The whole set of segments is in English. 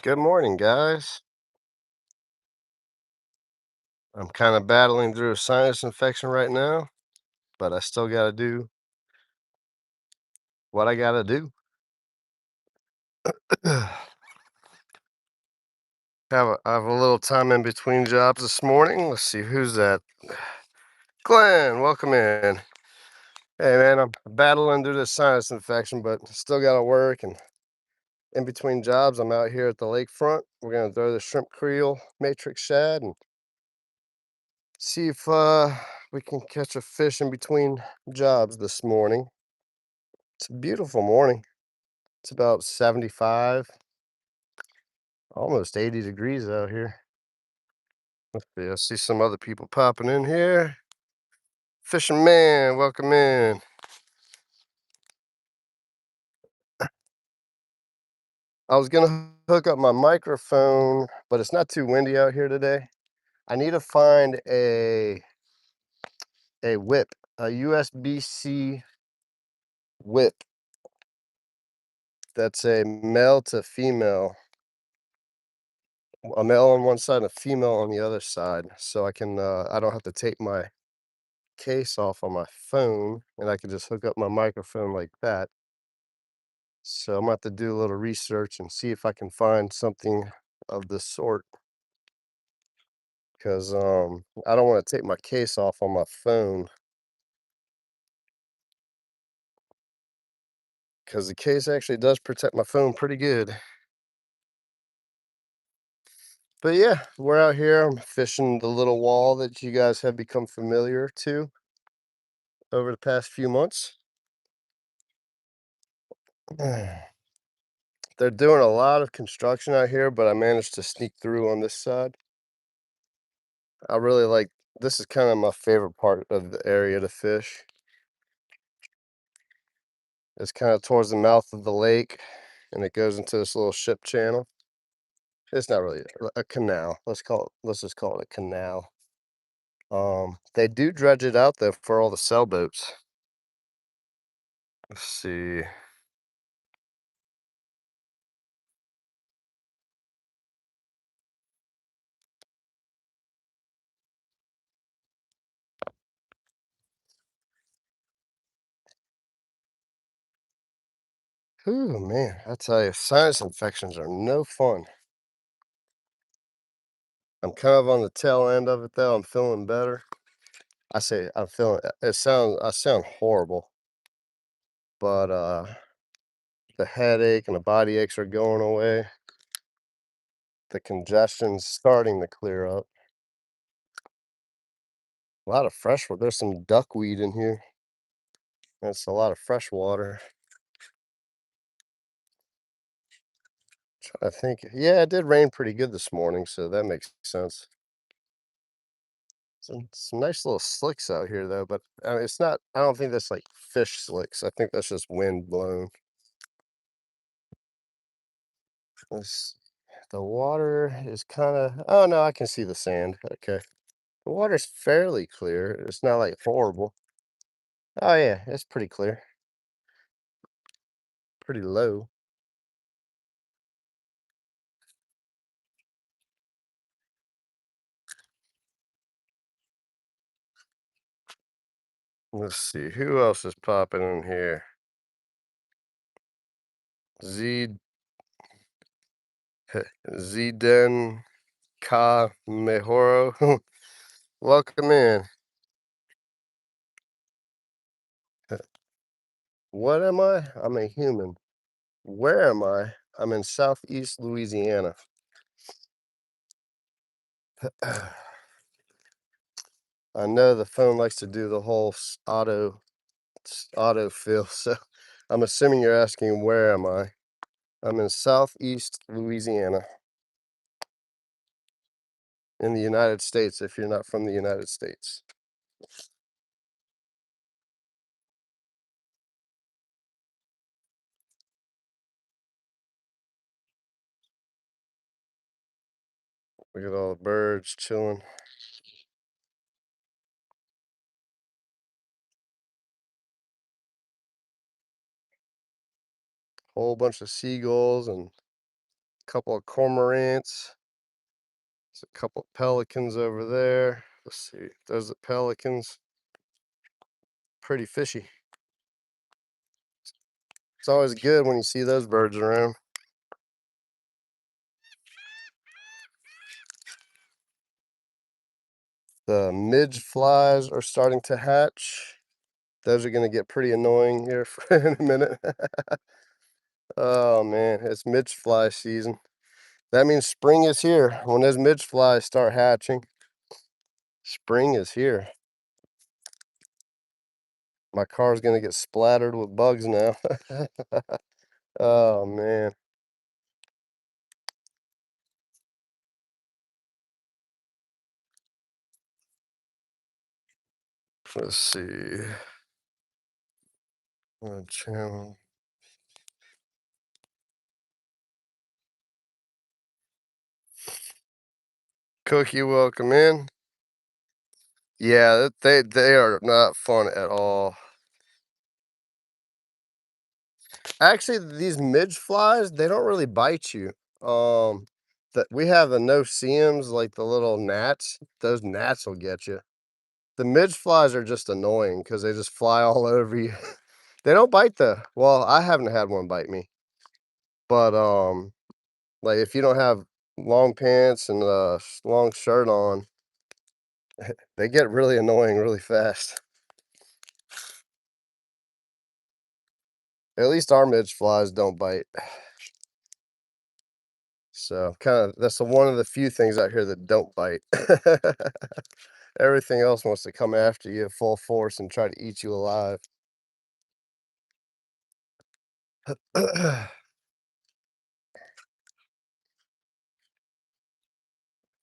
Good morning, guys. I'm kind of battling through a sinus infection right now, but I still got to do what I got to do. I have a little time in between jobs this morning. Let's see who's that. Glenn, welcome in. Hey man, I'm battling through this sinus infection, but still got to work. And in between jobs, I'm out here at the lakefront. We're gonna throw the shrimp creel matrix shad and see if we can catch a fish in between jobs this morning. It's a beautiful morning. It's about 75, almost 80 degrees out here. Let's see, I see some other people popping in here. Fishing man, welcome in. I was gonna hook up my microphone, but it's not too windy out here today. I need to find a whip, a USB-C whip that's a male to female, a male on one side and a female on the other side, so I don't have to take my case off on my phone, and I can just hook up my microphone like that. So I'm gonna have to do a little research and see if I can find something of the sort because I don't want to take my case off on my phone because the case actually does protect my phone pretty good. But yeah, we're out here. I'm fishing the little wall that you guys have become familiar to over the past few months. They're doing a lot of construction out here, but I managed to sneak through on this side. I really like this is kind of my favorite part of the area to fish. It's kind of towards the mouth of the lake, and it goes into this little ship channel. It's not really a canal. Let's just call it a canal. They do dredge it out though for all the sailboats. Let's see. Ooh, man, I tell you, sinus infections are no fun. I'm kind of on the tail end of it though. I'm feeling better. I say I'm feeling I sound horrible, but the headache and the body aches are going away. The congestion's starting to clear up. A lot of fresh water. There's some duckweed in here. That's a lot of fresh water. I think, yeah, it did rain pretty good this morning, so that makes sense. Some nice little slicks out here, though, but it's not. I don't think that's like fish slicks. I think that's just wind blown. This, the water is kind of. Oh no, I can see the sand. Okay, the water's fairly clear. It's not like horrible. Oh yeah, it's pretty clear. Pretty low. Let's see who else is popping in here. Z Zden Ka Mehoro. Welcome in. What am I? I'm a human. Where am I? I'm in Southeast Louisiana. I know the phone likes to do the whole autofill, so I'm assuming you're asking where am I? I'm in Southeast Louisiana in the United States if you're not from the United States. Look at all the birds chilling. Whole bunch of seagulls and Couple of cormorants. There's a couple of pelicans over there. Let's see. Those are pelicans. Pretty fishy. It's always good when you see those birds around. The midge flies are starting to hatch. Those are going to get pretty annoying here in a minute. Oh man, it's midge fly season. That means spring is here. When those midge flies start hatching, spring is here. My car's going to get splattered with bugs now. Oh man. Let's see. Channel. Cookie, welcome in. Yeah, they are not fun at all. Actually, these midge flies, they don't really bite you. That we have the no-see-ums, like the little gnats. Those gnats will get you. The midge flies are just annoying because they just fly all over you. They don't bite though. Well, I haven't had one bite me, but like if you don't have long pants and a long shirt on, they get really annoying really fast. At least our midge flies don't bite. So kind of that's one of the few things out here that don't bite. Everything else wants to come after you full force and try to eat you alive.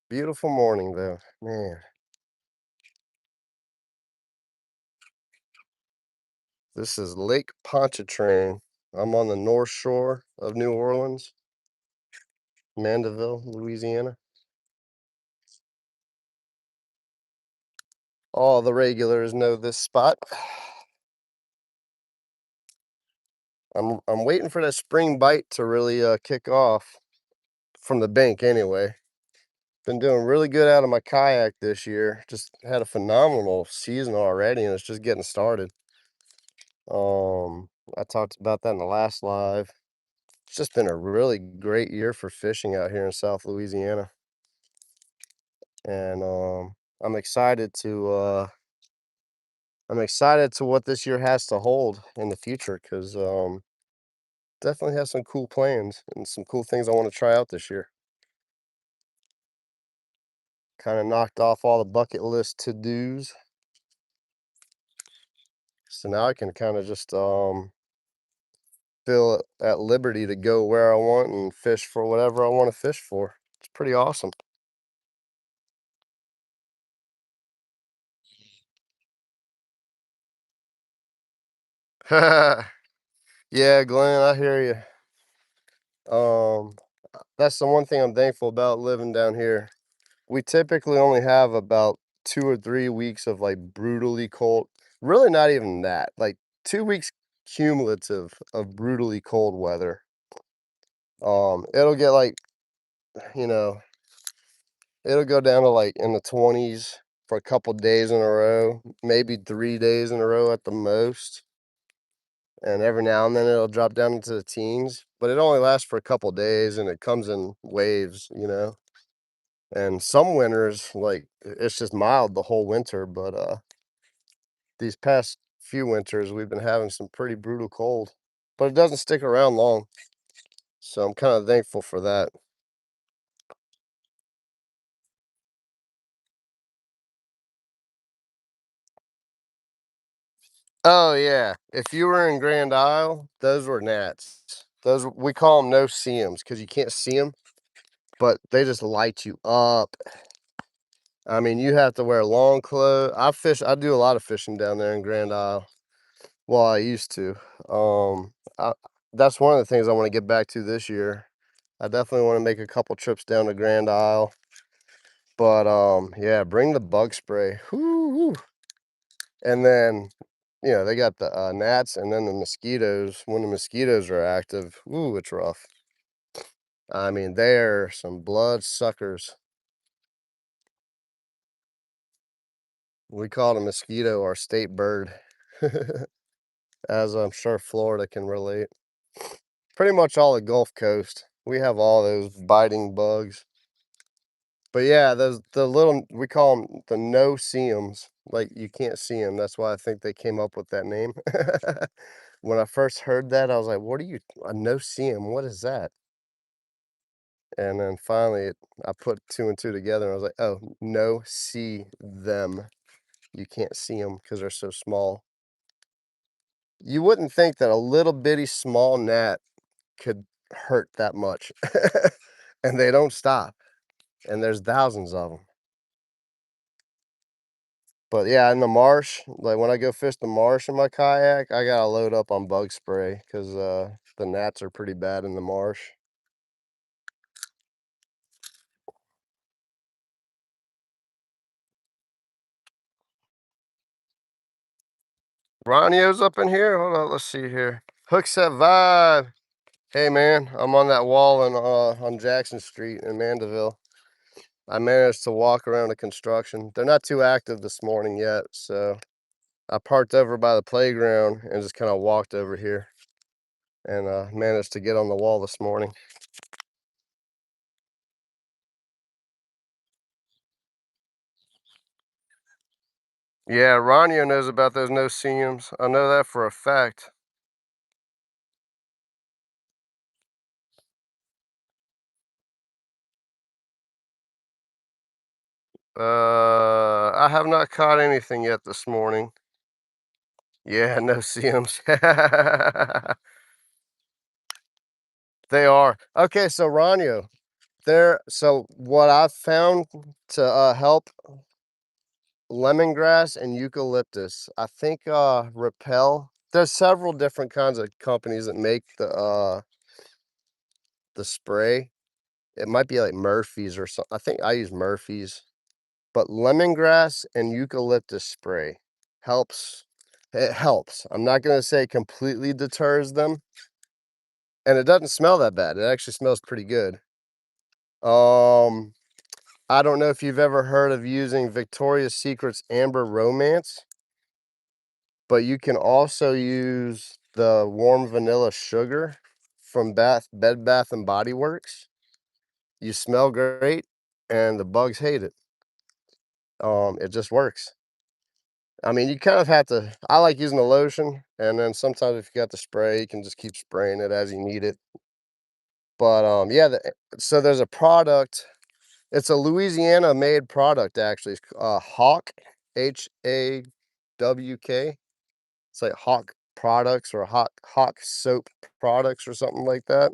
Beautiful morning though, man. This is Lake Pontchartrain. I'm on the North Shore of New Orleans, Mandeville, Louisiana. All the regulars know this spot. I'm waiting for that spring bite to really kick off from the bank anyway. Been doing really good out of my kayak this year. Just had a phenomenal season already, and it's just getting started. I talked about that in the last live. It's just been a really great year for fishing out here in South Louisiana, and I'm excited to what this year has to hold in the future because definitely have some cool plans and some cool things I want to try out this year. Kind of knocked off all the bucket list to dos, so now I can kind of just feel at liberty to go where I want and fish for whatever I want to fish for. It's pretty awesome. Yeah, Glenn, I hear you. That's the one thing I'm thankful about living down here. We typically only have about 2 or 3 weeks of like brutally cold. Really, not even that. Like 2 weeks cumulative of brutally cold weather. It'll get like you know, it'll go down to like in the 20s for a couple days in a row, maybe 3 days in a row at the most. And every now and then it'll drop down into the teens, but it only lasts for a couple days and it comes in waves. And some winters, like it's just mild the whole winter, but these past few winters we've been having some pretty brutal cold, but it doesn't stick around long. So I'm kind of thankful for that. Oh yeah, if you were in Grand Isle, those were gnats. Those we call them no see 'ems because you can't see them, but they just light you up. I mean, you have to wear long clothes. I do a lot of fishing down there in Grand Isle. Well, I used to. I, that's one of the things I want to get back to this year. I definitely want to make a couple trips down to Grand Isle. But yeah, bring the bug spray. Whoo, and then they got the gnats and then the mosquitoes. When the mosquitoes are active, ooh, it's rough. I mean, they're some blood suckers. We call the mosquito our state bird, as I'm sure Florida can relate. Pretty much all the Gulf Coast, we have all those biting bugs. But yeah, those the little we call them the no-see-ums, like, you can't see them. That's why I think they came up with that name. When I first heard that, I was like, "What are you a no-see-um, what is that?" And then finally, I put 2 and 2 together, and I was like, "Oh, no see them." You can't see them because 'cause they're so small. You wouldn't think that a little bitty small gnat could hurt that much, and they don't stop, and there's thousands of them. But yeah, in the marsh, like when I go fish the marsh in my kayak, I gotta load up on bug spray because the gnats are pretty bad in the marsh. Ronio's up in here. Hold on, let's see here. Hooks that vibe. Hey man, I'm on that wall on Jackson Street in Mandeville. I managed to walk around the construction. They're not too active this morning yet, so I parked over by the playground and just kind of walked over here and managed to get on the wall this morning. Yeah, Ronio knows about those no-see-ums. I know that for a fact. I have not caught anything yet this morning. Yeah, no-see-ums. They are. Okay, so Ronio, so what I've found to help lemongrass and eucalyptus, I think repel. There's several different kinds of companies that make the spray. It might be like Murphy's or something. I think I use Murphy's. But lemongrass and eucalyptus spray helps. It helps. I'm not gonna say it completely deters them, and it doesn't smell that bad. It actually smells pretty good. Um, I don't know if you've ever heard of using Victoria's Secret's Amber Romance, but you can also use the warm vanilla sugar from Bed Bath and Body Works. You smell great, and the bugs hate it. It just works. I mean, you kind of have to. I like using the lotion, and then sometimes if you got the spray, you can just keep spraying it as you need it. But yeah, so there's a product. It's a Louisiana-made product, actually. It's Hawk, HAWK. It's like Hawk Products or Hawk Soap Products or something like that.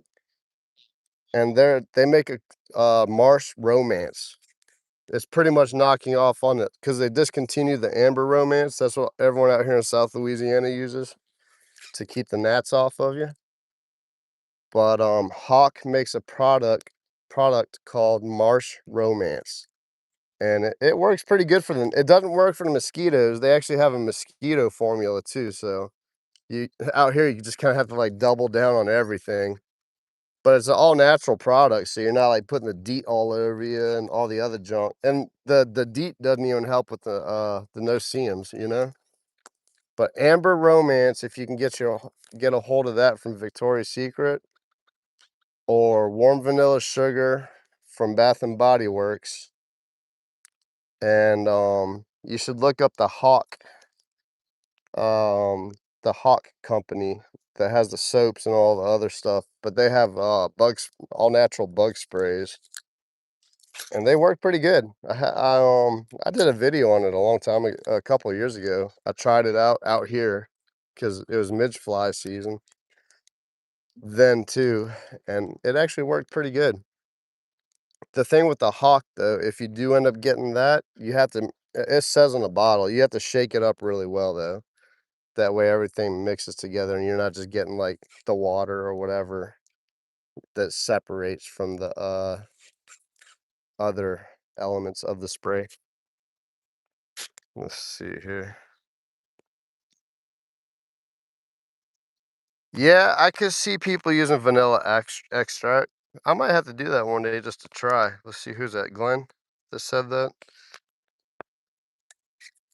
And they make a Marsh Romance. It's pretty much knocking off on it because they discontinued the Amber Romance. That's what everyone out here in South Louisiana uses to keep the gnats off of you. But Hawk makes a product called Marsh Romance, and it works pretty good for them. It doesn't work for the mosquitoes. They actually have a mosquito formula too. So you out here, you just kind of have to like double down on everything. But it's an all natural product, so you're not like putting the DEET all over you and all the other junk. And the DEET doesn't even help with the no-see-ums, you know. But Amber Romance, if you can get a hold of that from Victoria's Secret, or warm vanilla sugar from Bath and Body Works, and you should look up um, the Hawk company that has the soaps and all the other stuff. But they have all natural bug sprays, and they work pretty good. I did a video on it a long time ago, a couple of years ago. I tried it out here because it was midge fly season then too, and it actually worked pretty good. The thing with the hawk though, if you do end up getting that, you have to it says on the bottle, you have to shake it up really well though. That way everything mixes together and you're not just getting like the water or whatever that separates from the other elements of the spray. Let's see here. Yeah, I could see people using vanilla extract. I might have to do that one day just to try. Let's see, who's that? Glenn that said that?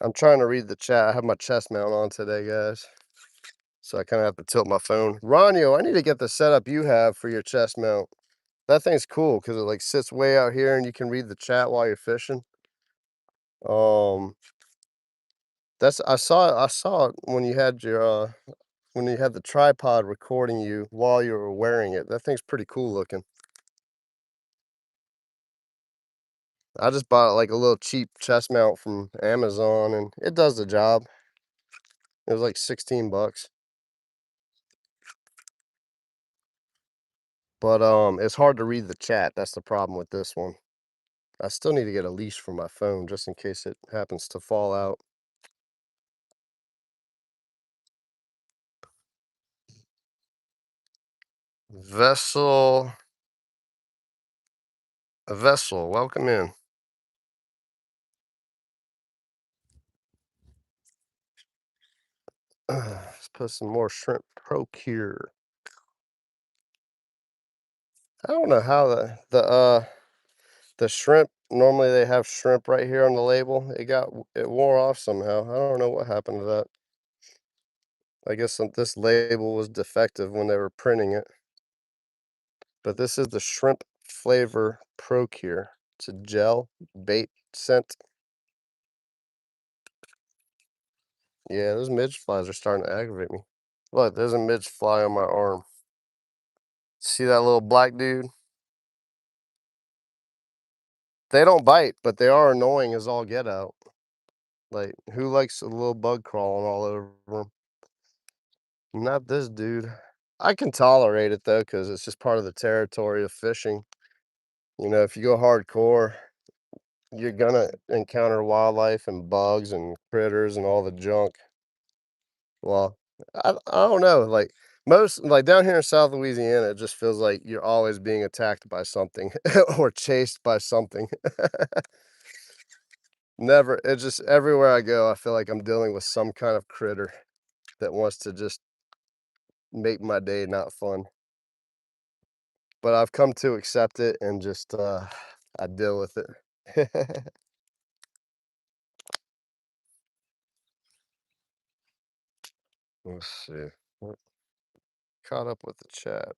I'm trying to read the chat. I have my chest mount on today, guys. So I kinda have to tilt my phone. Ronyo, I need to get the setup you have for your chest mount. That thing's cool because it, like, sits way out here and you can read the chat while you're fishing. Um, that's I saw it when you had the tripod recording you while you were wearing it. That thing's pretty cool looking. I just bought, like, a little cheap chest mount from Amazon, and it does the job. It was like 16 bucks. But, it's hard to read the chat. That's the problem with this one. I still need to get a leash for my phone just in case it happens to fall out. Vessel, a vessel, welcome in. Let's put some more shrimp procure. I don't know how the shrimp, normally they have shrimp right here on the label. It wore off somehow. I don't know what happened to that. I guess this label was defective when they were printing it. But this is the shrimp flavor procure. It's a gel bait scent. Yeah, those midge flies are starting to aggravate me. Look, there's a midge fly on my arm. See that little black dude? They don't bite, but they are annoying as all get out. Like, who likes a little bug crawling all over them? Not this dude. I can tolerate it though, because it's just part of the territory of fishing. You know, if you go hardcore, you're gonna encounter wildlife and bugs and critters and all the junk. Well, I don't know, like, most like, down here in South Louisiana, it just feels like you're always being attacked by something or chased by something. Never it's just everywhere I go, I feel like I'm dealing with some kind of critter that wants to just make my day not fun. But I've come to accept it and just, I deal with it. Let's see. What caught up with the chat.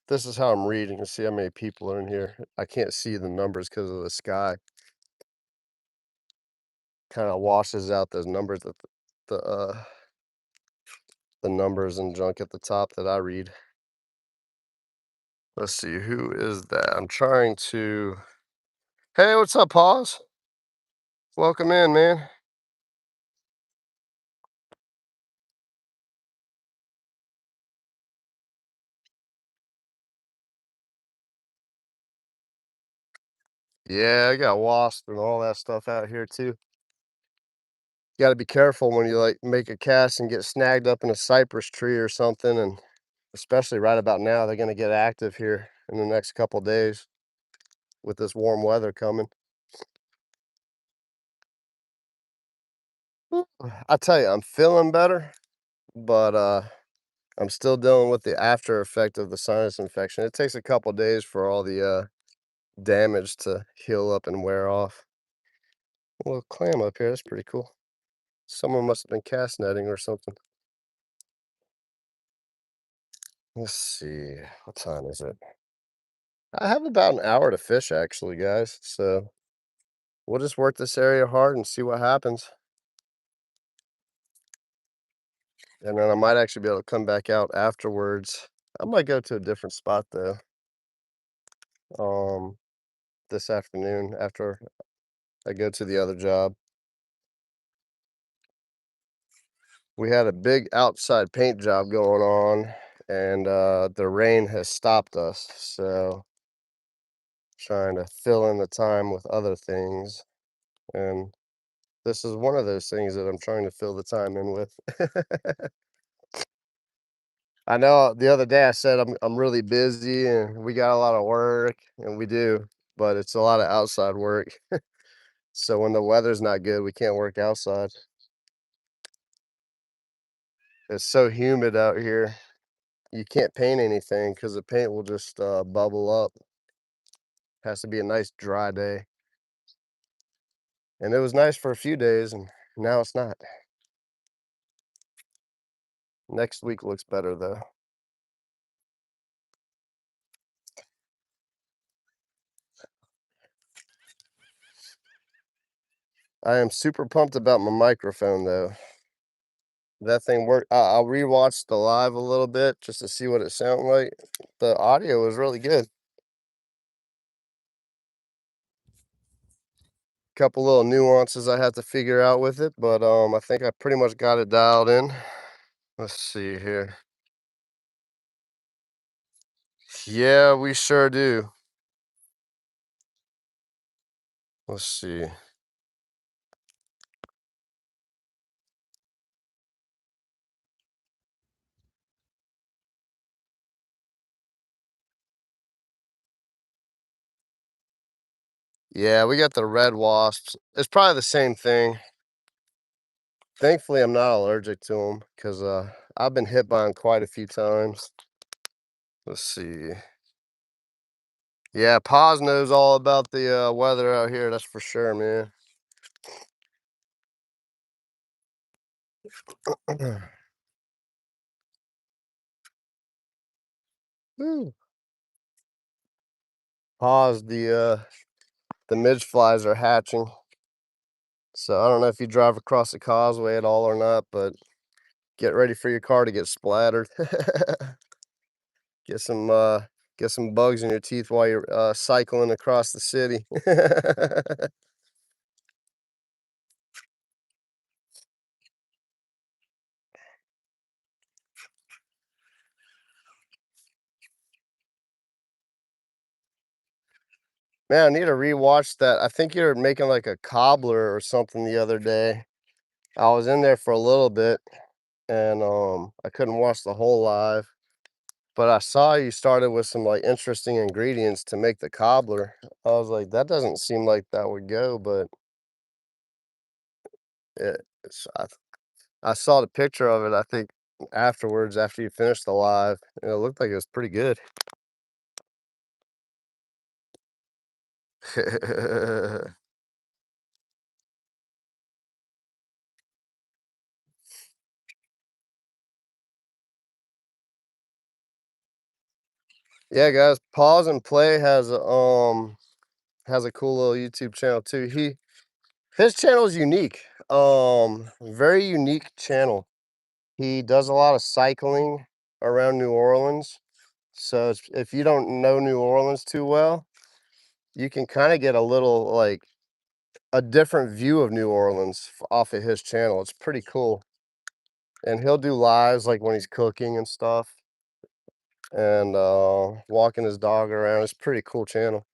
This is how I'm reading to see how many people are in here. I can't see the numbers because of the sky. Kinda washes out those numbers at the numbers and junk at the top that I read. Let's see, who is that? I'm trying to Hey, what's up, Paws? Welcome in, man. Yeah, I got wasps and all that stuff out here too. Gotta be careful when you, like, make a cast and get snagged up in a cypress tree or something, and especially right about now, they're gonna get active here in the next couple days with this warm weather coming. Whew. I tell you, I'm feeling better, but, I'm still dealing with the after effect of the sinus infection. It takes a couple days for all the, damage to heal up and wear off. A little clam up here, that's pretty cool. Someone must have been cast netting or something. Let's see, what time is it? I have about an hour to fish actually, guys, so we'll just work this area hard and see what happens. And then I might actually be able to come back out afterwards. I might go to a different spot though, um, this afternoon after I go to the other job. We had a big outside paint job going on, and the rain has stopped us, so trying to fill in the time with other things, and this is one of those things that I'm trying to fill the time in with. I know the other day I said I'm really busy and we got a lot of work, and we do, but it's a lot of outside work. So when the weather's not good, we can't work outside. It's so humid out here. you can't paint anything because the paint will just bubble up. Has to be a nice dry day. And it was nice for a few days, and now it's not. Next week looks better though. I am super pumped about my microphone though. That thing worked. I'll rewatch the live a little bit just to see what it sounded like. The audio was really good. Couple little nuances I had to figure out with it, but I think I pretty much got it dialed in. Let's see here. Yeah, we sure do. Let's see. Yeah, we got the red wasps. It's probably the same thing. Thankfully, I'm not allergic to them because I've been hit by them quite a few times. Let's see. Yeah, Paz knows all about the weather out here. That's for sure, man. Woo. Pause. The midge flies are hatching. So I don't know if you drive across the causeway at all or not, but get ready for your car to get splattered. Get some uh get some bugs in your teeth while you're cycling across the city. Man, I need to rewatch that. I think you're making like a cobbler or something the other day. I was in there for a little bit and I couldn't watch the whole live, but I saw you started with some like interesting ingredients to make the cobbler. I was like, that doesn't seem like that would go, but it's I saw the picture of it, I think afterwards after you finished the live, and it looked like it was pretty good. Yeah, guys, Pause and Play has a cool little YouTube channel too. His channel is unique. Very unique channel. He does a lot of cycling around New Orleans. So if you don't know New Orleans too well, you can kind of get a little like a different view of New Orleans off of his channel. It's pretty cool. And he'll do lives like when he's cooking and stuff and walking his dog around. It's a pretty cool channel.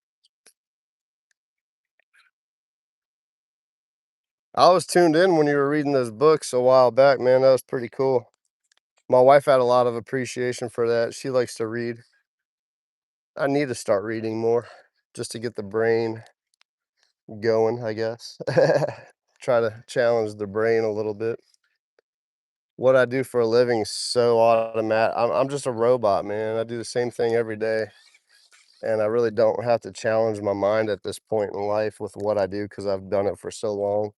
I was tuned in when you were reading those books a while back, man. That was pretty cool. My wife had a lot of appreciation for that. She likes to read. I need to start reading more just to get the brain going, I guess. Try to challenge the brain a little bit. What I do for a living is so automatic. I'm just a robot, man. I do the same thing every day. And I really don't have to challenge my mind at this point in life with what I do because I've done it for so long.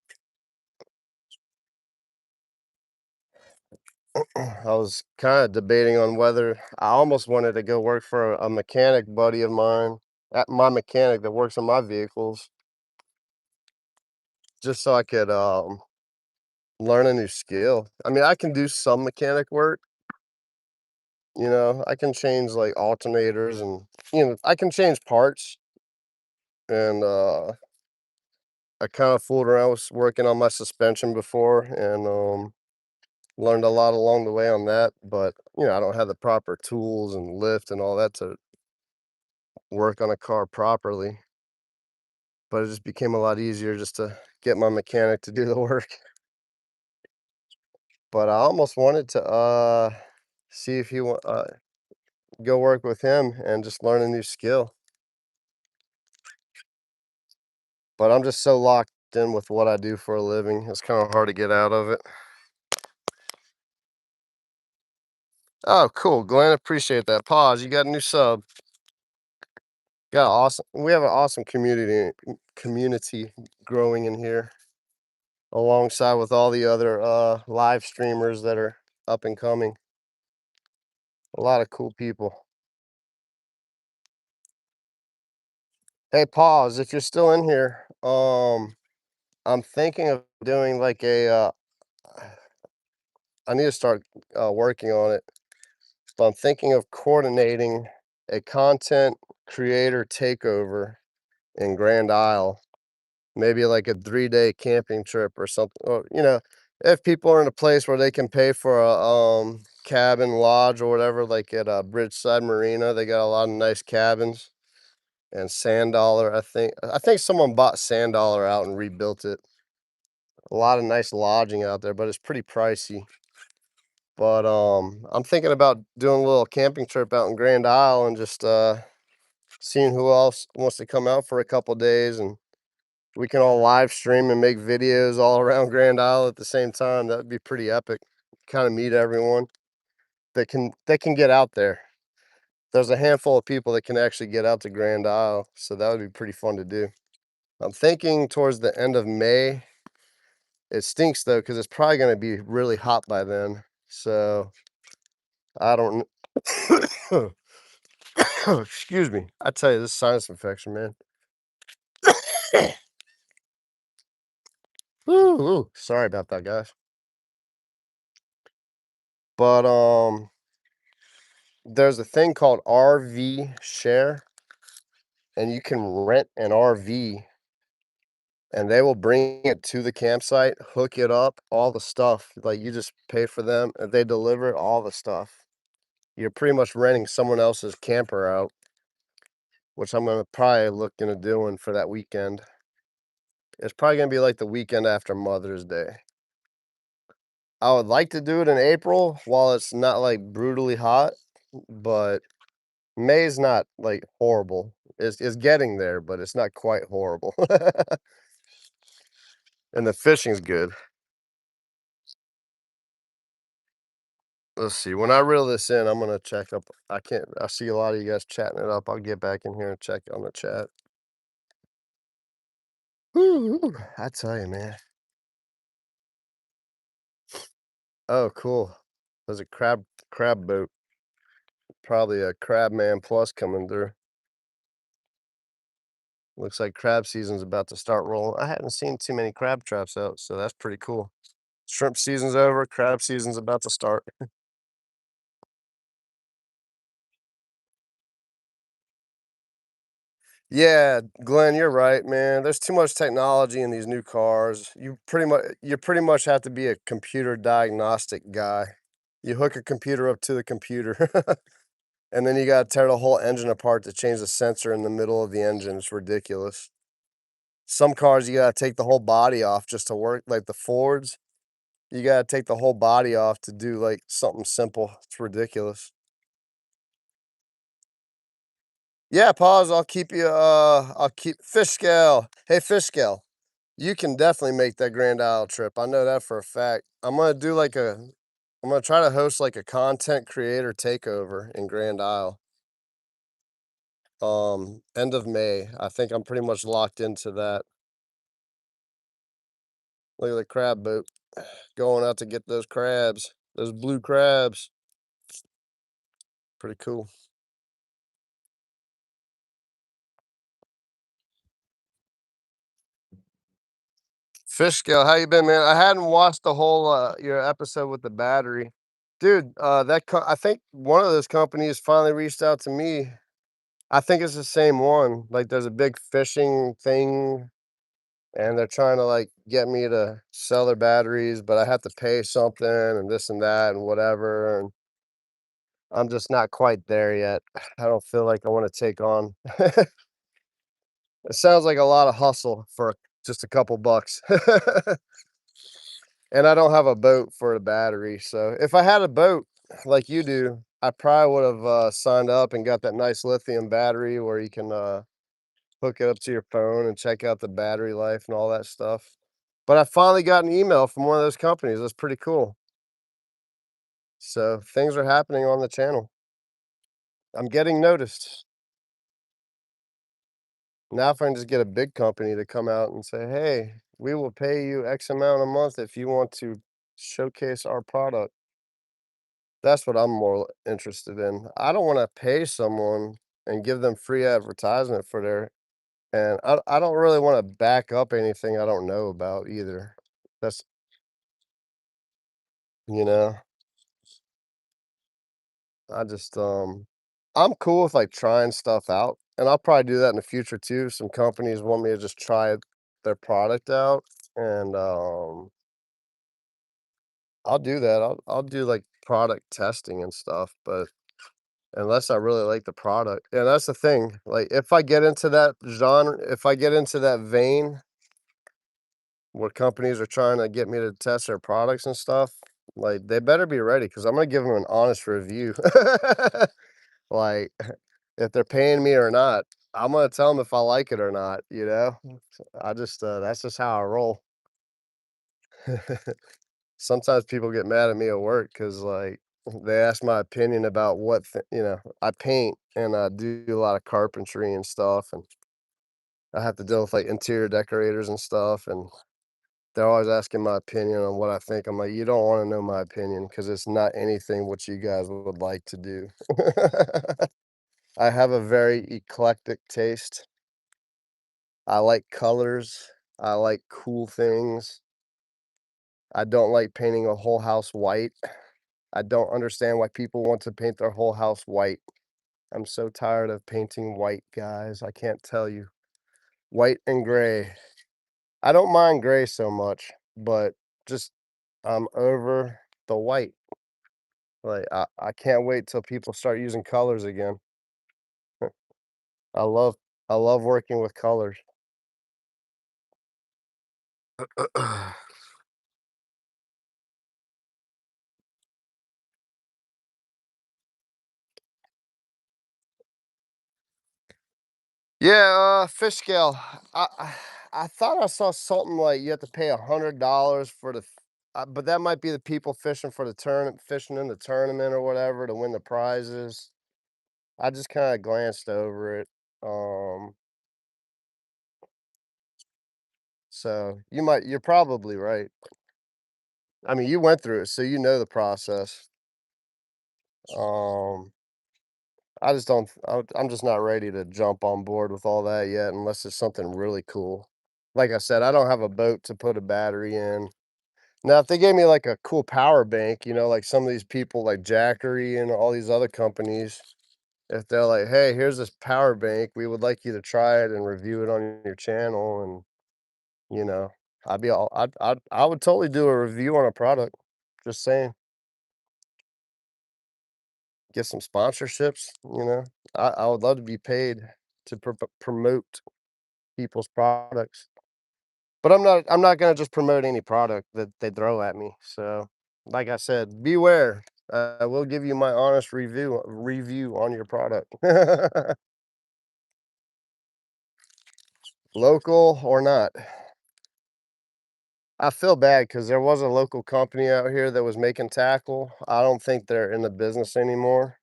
I was kind of debating on whether I almost wanted to go work for a mechanic buddy of mine, at my mechanic that works on my vehicles, just so I could learn a new skill. I mean, I can do some mechanic work, I can change like alternators and I can change parts and I kind of fooled around with working on my suspension before and learned a lot along the way on that, but I don't have the proper tools and lift and all that to work on a car properly. But it just became a lot easier just to get my mechanic to do the work. But I almost wanted to see if he go work with him and just learn a new skill. But I'm just so locked in with what I do for a living. It's kind of hard to get out of it. Oh, cool, Glenn. Appreciate that. Pause. You got a new sub. Got awesome. We have an awesome community growing in here, alongside with all the other live streamers that are up and coming. A lot of cool people. Hey, pause. If you're still in here, I'm thinking of doing like a. I need to start working on it, but I'm thinking of coordinating a content creator takeover in Grand Isle. Maybe like a 3-day camping trip or something. Or, if people are in a place where they can pay for a cabin lodge or whatever, like at Bridgeside Marina, they got a lot of nice cabins. And Sand Dollar, I think someone bought Sand Dollar out and rebuilt it. A lot of nice lodging out there, but it's pretty pricey. But I'm thinking about doing a little camping trip out in Grand Isle and just seeing who else wants to come out for a couple days, and we can all live stream and make videos all around Grand Isle at the same time. That would be pretty epic. Kind of meet everyone that can get out there. There's a handful of people that can actually get out to Grand Isle, so that would be pretty fun to do. I'm thinking towards the end of May. It stinks though, because it's probably going to be really hot by then. So I don't. Excuse me. I tell you, this sinus infection, man. Ooh, sorry about that, guys. But there's a thing called RV share, and you can rent an RV, and they will bring it to the campsite, hook it up, all the stuff. Like you just pay for them, and they deliver all the stuff. You're pretty much renting someone else's camper out, which I'm gonna probably look into doing for that weekend. It's probably gonna be like the weekend after Mother's Day. I would like to do it in April while it's not like brutally hot, but May's not like horrible. It's getting there, but it's not quite horrible. And the fishing's good. Let's see. When I reel this in, I'm gonna check up. I see a lot of you guys chatting it up. I'll get back in here and check on the chat. Woo, I tell you, man. Oh, cool. There's a crab boat. Probably a crab man plus coming through. Looks like crab season's about to start rolling. I hadn't seen too many crab traps out, so that's pretty cool. Shrimp season's over, crab season's about to start. Yeah, Glenn, you're right, man. There's too much technology in these new cars. You pretty much have to be a computer diagnostic guy. You hook a computer up to the computer, and then you gotta tear the whole engine apart to change the sensor in the middle of the engine. It's ridiculous. Some cars you gotta take the whole body off just to work, like the Fords. You gotta take the whole body off to do, like, something simple. It's ridiculous. Yeah, pause, I'll keep Fish Scale. Hey, Fish Scale, you can definitely make that Grand Isle trip. I know that for a fact. I'm gonna try to host, like, a content creator takeover in Grand Isle, end of May. I think I'm pretty much locked into that. Look at the crab boat. Going out to get those crabs, those blue crabs. Pretty cool. Fish scale, how you been, man? I hadn't watched the whole your episode with the battery, dude. I think one of those companies finally reached out to me. I think it's the same one. Like, there's a big fishing thing, and they're trying to like get me to sell their batteries, but I have to pay something and this and that and whatever. And I'm just not quite there yet. I don't feel like I want to take on. It sounds like a lot of hustle for just a couple bucks. And I don't have a boat for a battery, so if I had a boat like you do, I probably would have, signed up and got that nice lithium battery where you can, hook it up to your phone and check out the battery life and all that stuff. But I finally got an email from one of those companies. That's pretty cool. So things are happening on the channel. I'm getting noticed. Now if I can just get a big company to come out and say, "Hey, we will pay you X amount a month if you want to showcase our product." That's what I'm more interested in. I don't wanna pay someone and give them free advertisement for their and I don't really wanna back up anything I don't know about either. That's you know, I just, I'm cool with, like, trying stuff out, and I'll probably do that in the future too. Some companies want me to just try their product out, and, I'll do that. I'll do, like, product testing and stuff, but unless I really like the product and that's the thing, like, if I get into that genre if I get into that vein where companies are trying to get me to test their products and stuff, like, they better be ready because 'cause I'm gonna give them an honest review. Like, if they're paying me or not, I'm gonna tell them if I like it or not, you know? I just, that's just how I roll. Sometimes people get mad at me at work because, like, they ask my opinion about I paint and I do a lot of carpentry and stuff, and I have to deal with, like, interior decorators and stuff, and they're always asking my opinion on what I think. I'm like, "You don't wanna know my opinion because it's not anything what you guys would like to do." I have a very eclectic taste. I like colors. I like cool things. I don't like painting a whole house white. I don't understand why people want to paint their whole house white. I'm so tired of painting white, guys. I can't tell you. White and gray. I don't mind gray so much, but just I'm over the white. Like I can't wait till people start using colors again. I love I love working with colors. Yeah, fish scale. I thought I saw something like you have to pay $100 for but that might be the people fishing for the tournament, fishing in the tournament or whatever to win the prizes. I just kind of glanced over it. Um, so you're probably right. I mean, you went through it, so you know the process. Um, I just don't. I'm just not ready to jump on board with all that yet, unless it's something really cool. Like I said, I don't have a boat to put a battery in. Now, if they gave me like a cool power bank, like some of these people like Jackery and all these other companies, if they're like, "Hey, here's this power bank. We would like you to try it and review it on your channel," and you know, I'd be all, I would totally do a review on a product. Just saying, get some sponsorships. I would love to be paid to promote people's products. But I'm not gonna just promote any product that they throw at me, so, like I said, beware. I will give you my honest review on your product. Local or not. I feel bad because there was a local company out here that was making tackle. I don't think they're in the business anymore.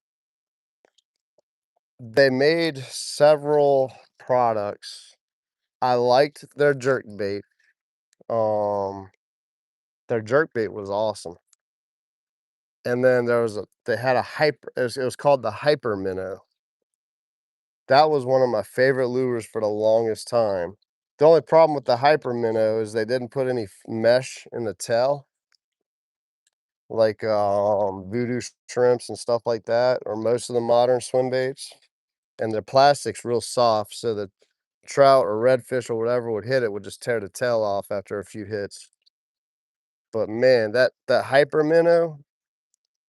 They made several products. I liked their jerkbait. Um, their jerkbait was awesome. And then they had a hyper it was called the Hyper Minnow. That was one of my favorite lures for the longest time. The only problem with the Hyper Minnow is they didn't put any mesh in the tail, like, voodoo shrimps and stuff like that, or most of the modern swim baits, and their plastic's real soft, so the trout or redfish or whatever would hit it would just tear the tail off after a few hits. But man, that Hyper Minnow,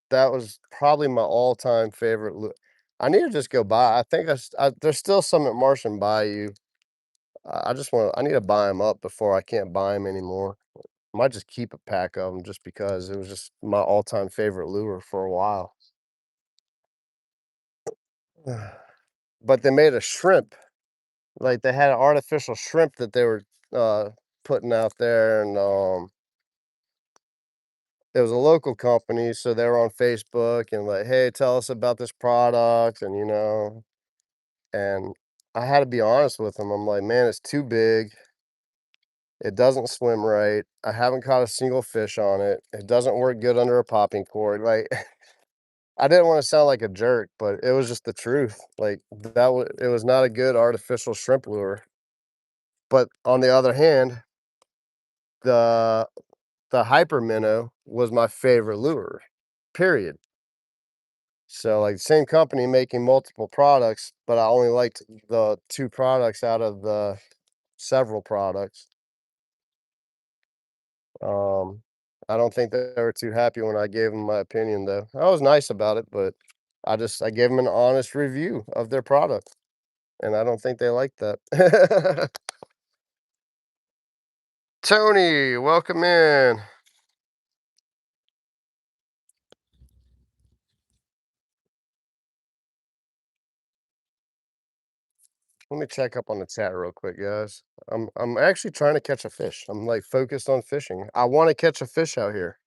that was probably my all-time favorite I need to just go buy I think there's still some at Marsh and Bayou. I need to buy them up before I can't buy them anymore. Might just keep a pack of them just because it was just my all-time favorite lure for a while. But they made a shrimp, like, they had an artificial shrimp that they were, putting out there, and, it was a local company, so they were on Facebook and like, "Hey, tell us about this product," and, and I had to be honest with them. I'm like, "Man, it's too big. It doesn't swim right. I haven't caught a single fish on it. It doesn't work good under a popping cord." Like, I didn't wanna sound like a jerk, but it was just the truth. Like, it was not a good artificial shrimp lure. But on the other hand, the the hyper minnow was my favorite lure, period. So, like, same company making multiple products, but I only liked the 2 products out of the several products. Um, I don't think that they were too happy when I gave them my opinion, though. I was nice about it, but I gave them an honest review of their product, and I don't think they liked that. Tony, welcome in. Let me check up on the chat real quick, guys. I'm actually trying to catch a fish. I'm, like, focused on fishing. I wanna catch a fish out here.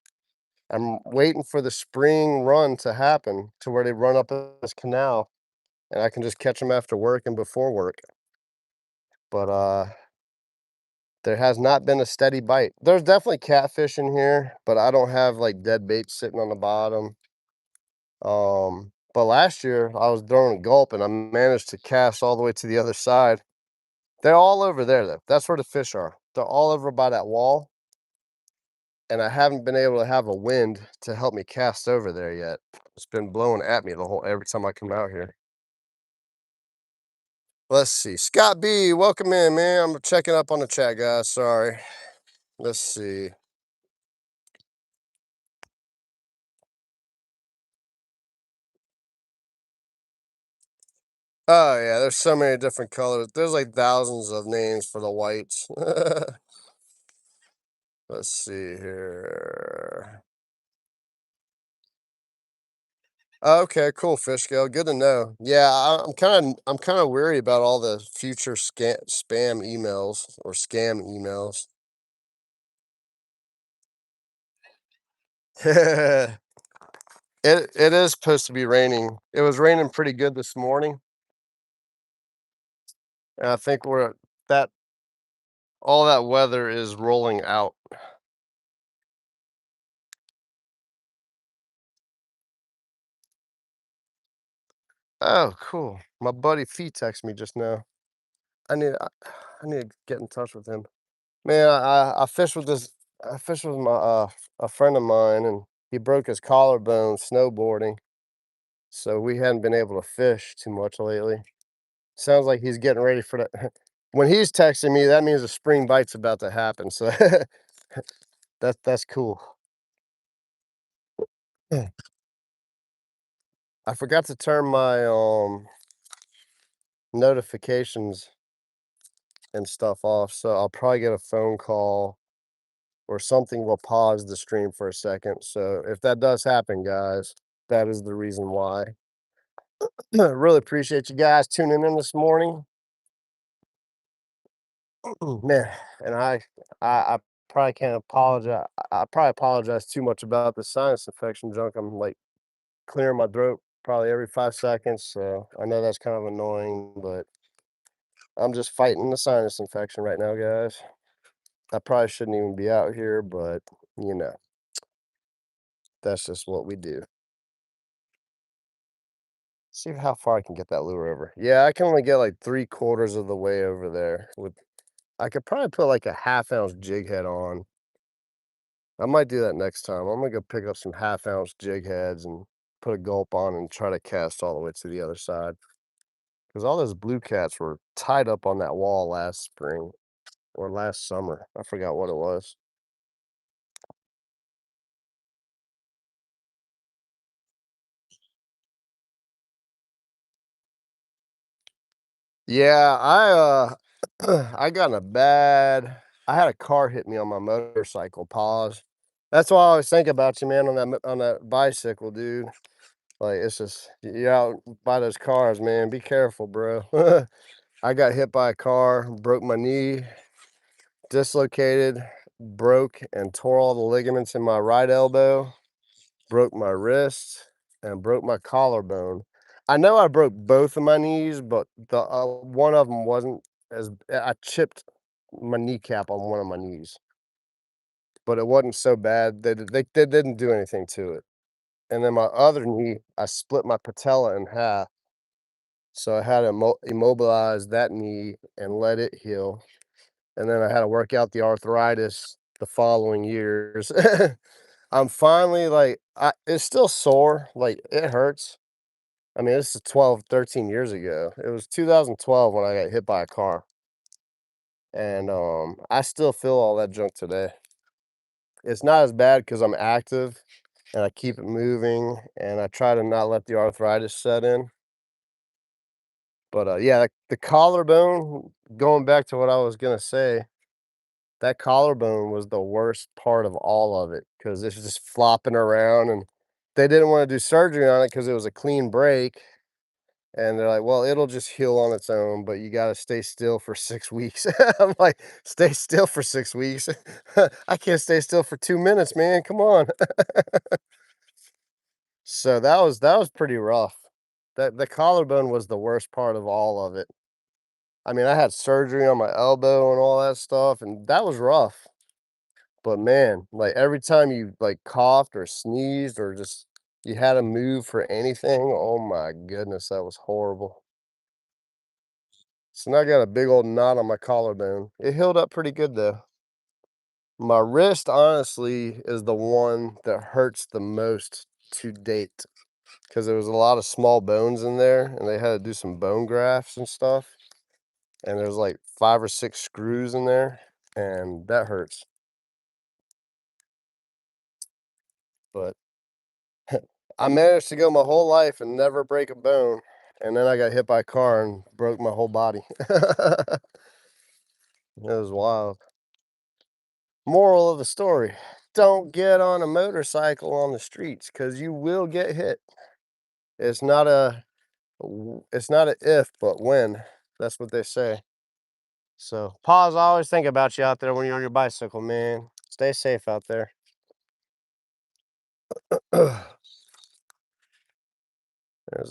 I'm waiting for the spring run to happen to where they run up this canal, and I can just catch them after work and before work. But, there has not been a steady bite. There's definitely catfish in here, but I don't have, like, dead bait sitting on the bottom. But last year, I was throwing a gulp, and I managed to cast all the way to the other side. They're all over there, though. That's where the fish are. They're all over by that wall, and I haven't been able to have a wind to help me cast over there yet. It's been blowing at me the whole every time I come out here. Let's see. Scott B, welcome in, man. I'm checking up on the chat, guys. Sorry. Let's see. Oh yeah, there's so many different colors. There's like thousands of names for the whites. Let's see here. Okay, cool, fish scale. Good to know. Yeah, I'm kind of weary about all the future spam emails or scam emails. It is supposed to be raining. It was raining pretty good this morning, and I think that all that weather is rolling out. Oh, cool. My buddy Fee texted me just now. I need to get in touch with him. Man, I fished with this I fished with a friend of mine, and he broke his collarbone snowboarding, so we hadn't been able to fish too much lately. Sounds like he's getting ready for that. When he's texting me, that means a spring bite's about to happen, so that's cool. I forgot to turn my, notifications and stuff off, so I'll probably get a phone call or something will pause the stream for a second, so if that does happen, guys, that is the reason why. Really appreciate you guys tuning in this morning. Man, and I probably can't apologize. I probably apologize too much about the sinus infection junk. I'm like clearing my throat probably every 5 seconds. So I know that's kind of annoying, but I'm just fighting the sinus infection right now, guys. I probably shouldn't even be out here, but you know, that's just what we do. See how far I can get that lure over. Yeah, I can only get like 3/4 of the way over there. With I could probably put like a half-ounce jig head on. I might do that next time. I'm gonna go pick up some half-ounce jig heads and put a gulp on and try to cast all the way to the other side. Because all those blue cats were tied up on that wall last spring or last summer. I forgot what it was. Yeah, I got in a bad I had a car hit me on my motorcycle. Pause. That's why I always think about you, man, on that bicycle, dude. Like it's just you out by those cars, man. Be careful, bro. I got hit by a car, broke my knee, dislocated. broke and tore all the ligaments in my right elbow, broke my wrist, and broke my collarbone. I know I broke both of my knees, but the one of them wasn't as I chipped my kneecap on one of my knees, but it wasn't so bad. They didn't do anything to it. And then my other knee, I split my patella in half, so I had to immobilize that knee and let it heal. And then I had to work out the arthritis the following years. I'm finally like, it's still sore, like it hurts. I mean, this is 12, 13 years ago. It was 2012 when I got hit by a car. And I still feel all that junk today. It's not as bad because I'm active and I keep it moving and I try to not let the arthritis set in. But yeah, the collarbone, going back to what I was gonna say, that collarbone was the worst part of all of it because it's just flopping around and they didn't want to do surgery on it because it was a clean break. And they're like, well, it'll just heal on its own, but you got to stay still for 6 weeks. I'm like, stay still for 6 weeks. I can't stay still for 2 minutes, man. Come on. So that was pretty rough. That the collarbone was the worst part of all of it. I mean, I had surgery on my elbow and all that stuff, and that was rough. But man, like every time you like coughed or sneezed or just you had to move for anything, oh my goodness, that was horrible. So now I got a big old knot on my collarbone. It healed up pretty good though. My wrist, honestly, is the one that hurts the most to date because there was a lot of small bones in there and they had to do some bone grafts and stuff. And there's like 5 or 6 screws in there, and that hurts. But I managed to go my whole life and never break a bone. And then I got hit by a car and broke my whole body. It was wild. Moral of the story, don't get on a motorcycle on the streets because you will get hit. It's not it's not a if, but when. That's what they say. So, pause. I always think about you out there when you're on your bicycle, man. Stay safe out there. There's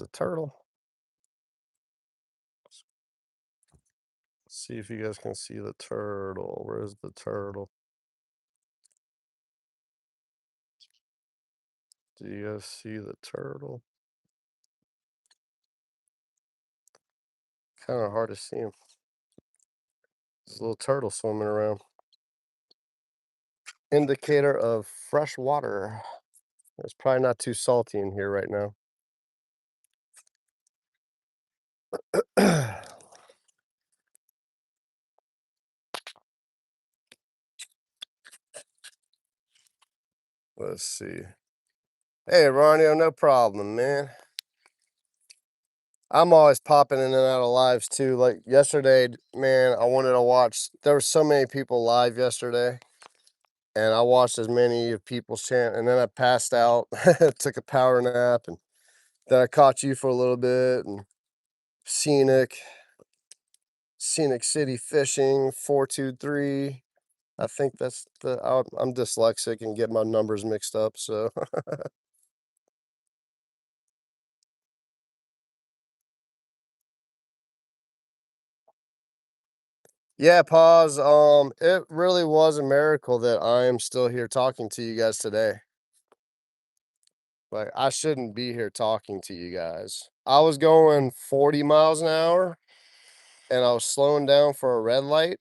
a turtle. Let's see if you guys can see the turtle. Where's the turtle? Do you guys see the turtle? Kind of hard to see him. There's a little turtle swimming around. Indicator of fresh water. It's probably not too salty in here right now. Let's see. Hey, Ronnie, no problem, man. I'm always popping in and out of lives too. Like yesterday, man, I wanted to watch. There were so many people live yesterday, and I watched as many of people's chant, and then I passed out, took a power nap, and then I caught you for a little bit, and scenic, scenic city fishing 423. I think that's I'm dyslexic and get my numbers mixed up, so yeah, pause. It really was a miracle that I am still here talking to you guys today. Like, I shouldn't be here talking to you guys. I was going 40 miles an hour and I was slowing down for a red light,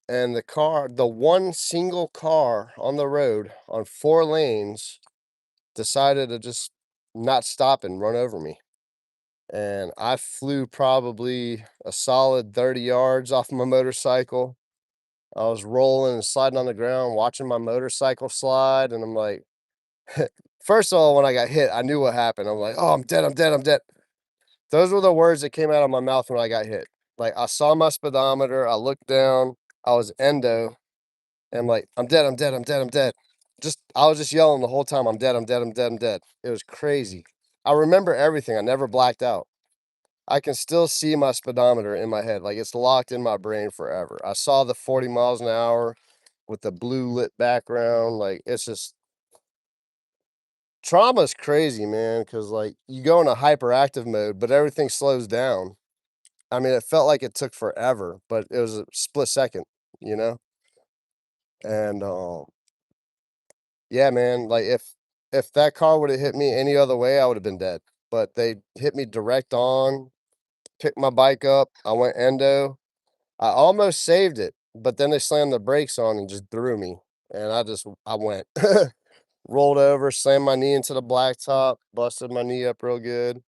and the one single car on the road on 4 lanes decided to just not stop and run over me. And I flew probably a solid 30 yards off my motorcycle. I was rolling and sliding on the ground, watching my motorcycle slide, and I'm like, first of all, when I got hit, I knew what happened. I'm like, "Oh, I'm dead, I'm dead, I'm dead." Those were the words that came out of my mouth when I got hit. Like, I saw my speedometer, I looked down, I was endo, and I'm like, "I'm dead, I'm dead, I'm dead, I'm dead." I was just yelling the whole time, "I'm dead, I'm dead, I'm dead, I'm dead." It was crazy. I remember everything. I never blacked out. I can still see my speedometer in my head. Like, it's locked in my brain forever. I saw the 40 miles an hour with the blue lit background. Like it's just trauma's crazy, man. Cause like you go into hyperactive mode, but everything slows down. I mean, it felt like it took forever, but it was a split second, you know? And yeah, man, like if that car would have hit me any other way, I would have been dead. But they hit me direct on, picked my bike up, I went endo. I almost saved it, but then they slammed the brakes on and just threw me. And I went. Rolled over, slammed my knee into the blacktop, busted my knee up real good.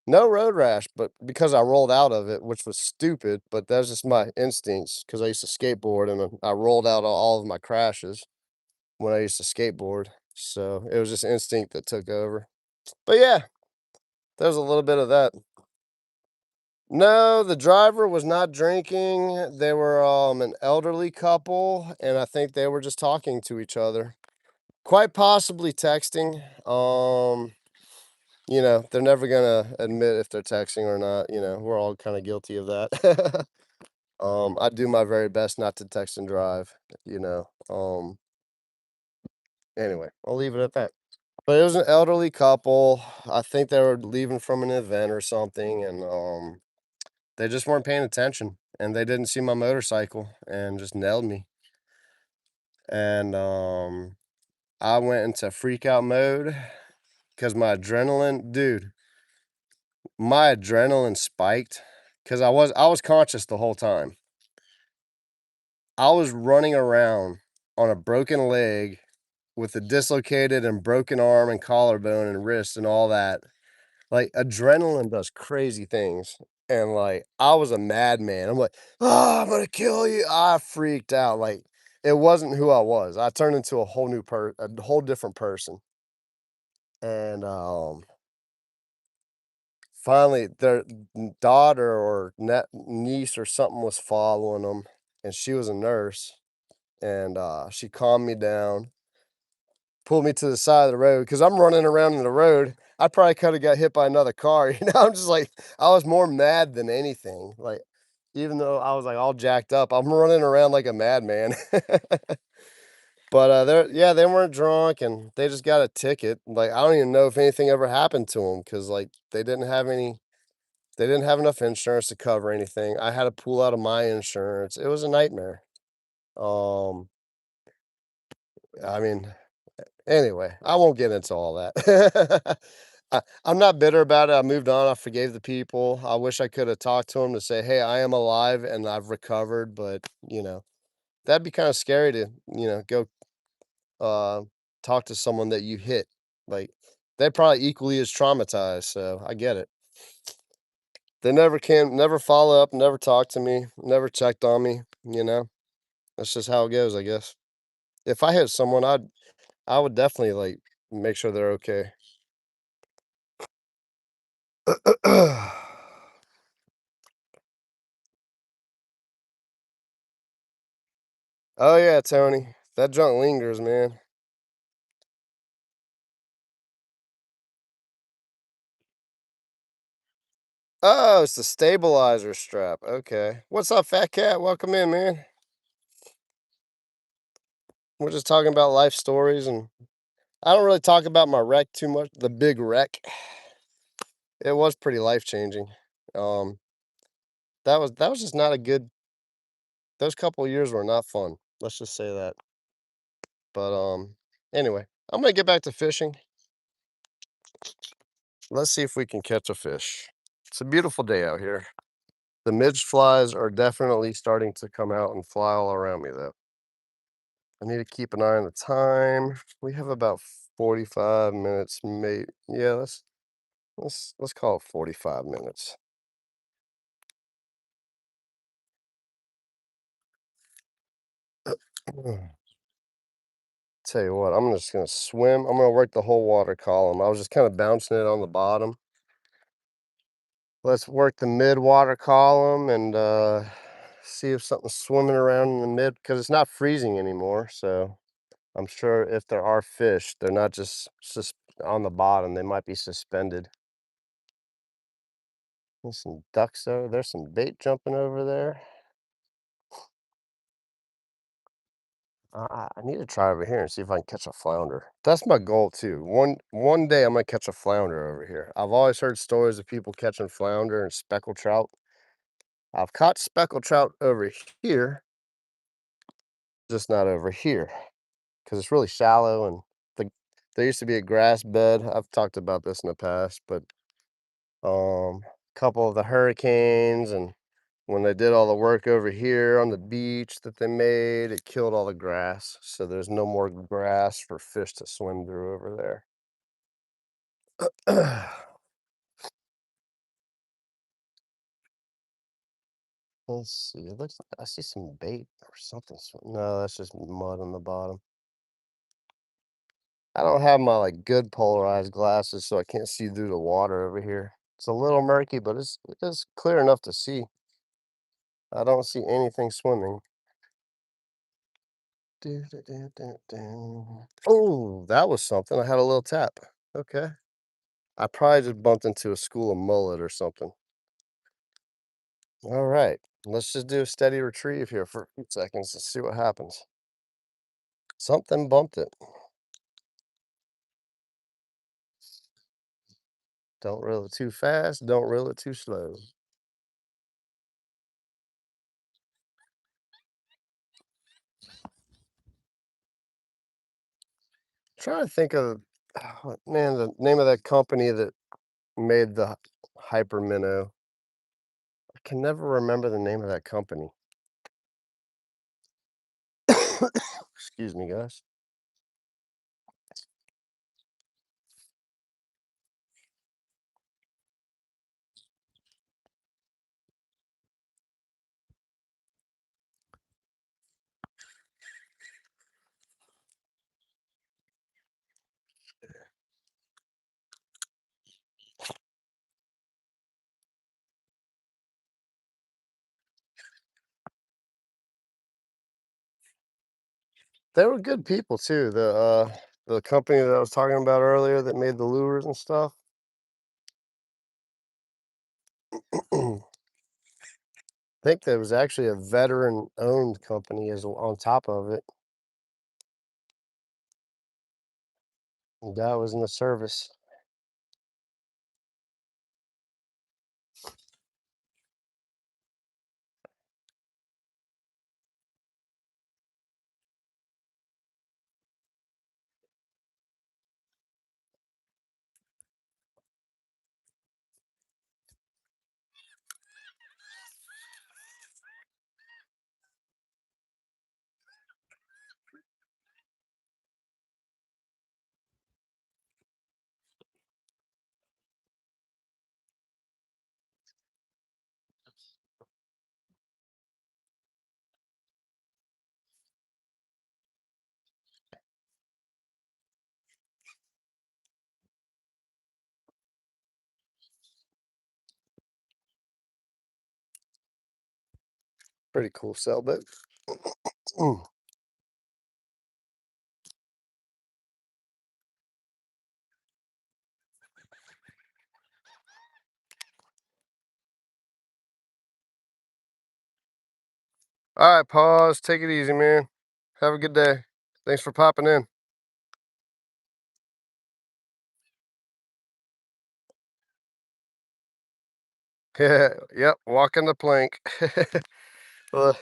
No road rash, but because I rolled out of it, which was stupid, but that's just my instincts because I used to skateboard and I rolled out all of my crashes when I used to skateboard. So it was just instinct that took over. But yeah, there's a little bit of that. No, the driver was not drinking. They were an elderly couple, and I think they were just talking to each other. Quite possibly texting. They're never gonna admit if they're texting or not. We're all kind of guilty of that. I do my very best not to text and drive, you know. Anyway, I'll leave it at that. But it was an elderly couple. I think they were leaving from an event or something, and they just weren't paying attention, and they didn't see my motorcycle and just nailed me. And I went into freak out mode because my adrenaline spiked because I was conscious the whole time. I was running around on a broken leg with a dislocated and broken arm and collarbone and wrist and all that. Like, adrenaline does crazy things, and, like, I was a madman. I'm like, "Ah, I'm gonna kill you." I freaked out, like, it wasn't who I was. I turned into a whole different person, and, finally, their daughter or niece or something was following them, and she was a nurse, and, she calmed me down, pulled me to the side of the road because 'cause I'm running around in the road. I probably coulda got hit by another car, I'm just like I was more mad than anything, like, even though I was, like, all jacked up, I'm running around like a madman. But, they weren't drunk, and they just got a ticket, like, I don't even know if anything ever happened to them because like, they didn't have enough insurance to cover anything. I had to pull out of my insurance. It was a nightmare. Um, I mean, anyway, I won't get into all that. I'm not bitter about it. I moved on. I forgave the people. I wish I could have talked to them to say, "Hey, I am alive and I've recovered," but, that'd be kinda scary to, go, uh, talk to someone that you hit. Like, they're probably equally as traumatized, so I get it. They never follow up, never talked to me, never checked on me, you know? That's just how it goes, I guess. If I hit someone, I would definitely, like, make sure they're okay. Oh, yeah, Tony. That junk lingers, man. Oh, it's the stabilizer strap, okay. What's up, fat cat? Welcome in, man. We're just talking about life stories, and I don't really talk about my wreck too much, the big wreck. It was pretty life-changing. Um, that was just not a good those couple years were not fun. Let's just say that. But, anyway, I'm gonna get back to fishing. Let's see if we can catch a fish. It's a beautiful day out here. The midge flies are definitely starting to come out and fly all around me, though. I need to keep an eye on the time. We have about 45 minutes, yeah, let's call it 45 minutes. Tell you what, I'm just gonna swim. I'm gonna work the whole water column. I was just kind of bouncing it on the bottom. Let's work the mid water column and see if something's swimming around in the mid because it's not freezing anymore. So I'm sure if there are fish, they're not just on the bottom. They might be suspended. There's some ducks over there's some bait jumping over there. I need to try over here and see if I can catch a flounder. That's my goal too. One day I'm gonna catch a flounder over here. I've always heard stories of people catching flounder and speckled trout. I've caught speckled trout over here, just not over here because it's really shallow and the there used to be a grass bed. I've talked about this in the past, but couple of the hurricanes and when they did all the work over here on the beach that they made, it killed all the grass. So there's no more grass for fish to swim through over there. Let's see. It looks like I see some bait or something. No, that's just mud on the bottom. I don't have my like good polarized glasses, so I can't see through the water over here. It's a little murky, but it's clear enough to see. I don't see anything swimming. Oh, that was something. I had a little tap. Okay. I probably just bumped into a school of mullet or something. All right. Let's just do a steady retrieve here for a few seconds and see what happens. Something bumped it. Don't reel it too fast. Don't reel it too slow. Trying to think of, man, the name of that company that made the hyper minnow. I can never remember the name of that company. Excuse me, guys. They were good people too. The company that I was talking about earlier that made the lures and stuff. I think there was actually a veteran-owned company as on top of it. The guy was in the service. Pretty cool sailboat. Mm. All right, pause. Take it easy, man. Have a good day. Thanks for popping in. Yeah, yep, walking the plank. Well,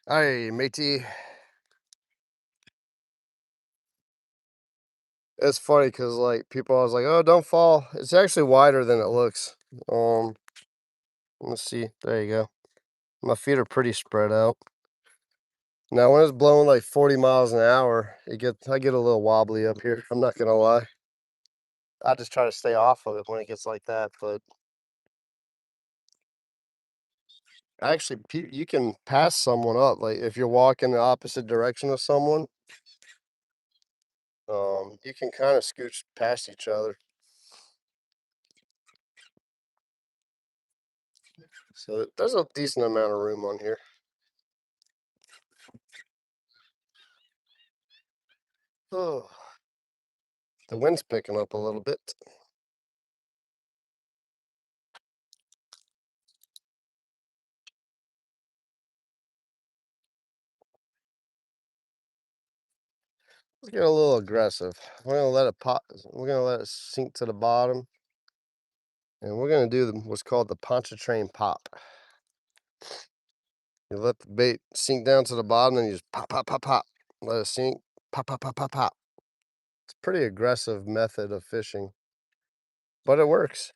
hey, matey. It's funny because like people always like, oh, don't fall. It's actually wider than it looks. Um, let's see. There you go. My feet are pretty spread out. Now, when it's blowing like 40 miles an hour, I get a little wobbly up here. I'm not gonna lie. I just try to stay off of it when it gets like that. But actually, you can pass someone up. Like if you're walking the opposite direction of someone, you can kind of scooch past each other. So there's a decent amount of room on here. Oh, the wind's picking up a little bit. Let's get a little aggressive. We're gonna let it pop. We're gonna let it sink to the bottom, and we're gonna do what's called the Pontchartrain pop. You let the bait sink down to the bottom, and you just pop, pop, pop, pop. Let it sink. Pop, pop, pop, pop, pop. It's a pretty aggressive method of fishing, but it works.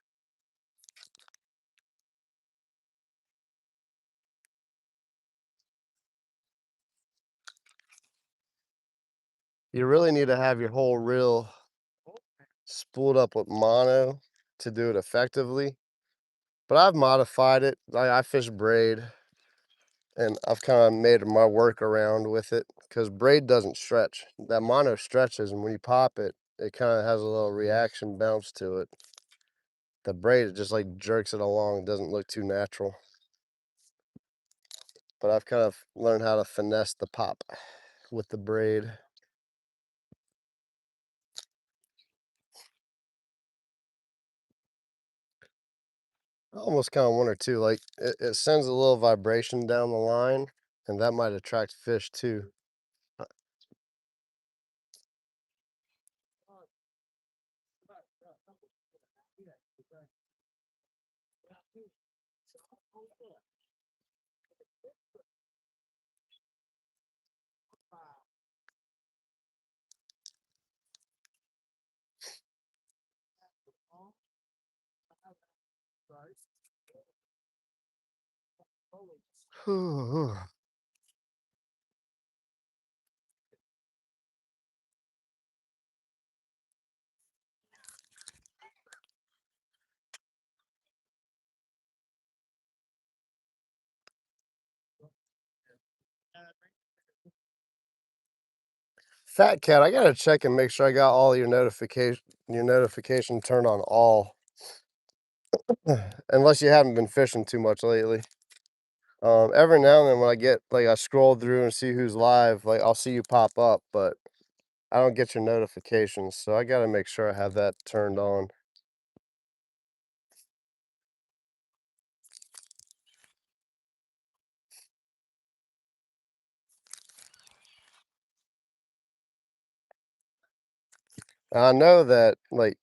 You really need to have your whole reel spooled up with mono to do it effectively. But I've modified it. I fish braid, and I've kind of made my workaround with it because braid doesn't stretch. That mono stretches, and when you pop it, it kind of has a little reaction bounce to it. The braid, it just like jerks it along. It doesn't look too natural. But I've kind of learned how to finesse the pop with the braid. I almost kind of one or two. Like it sends a little vibration down the line, and that might attract fish too. Fat cat, I gotta check and make sure I got all your notification turned on all. Unless you haven't been fishing too much lately. Every now and then when I get like I scroll through and see who's live, like I'll see you pop up, but I don't get your notifications, so I gotta make sure I have that turned on. I know that like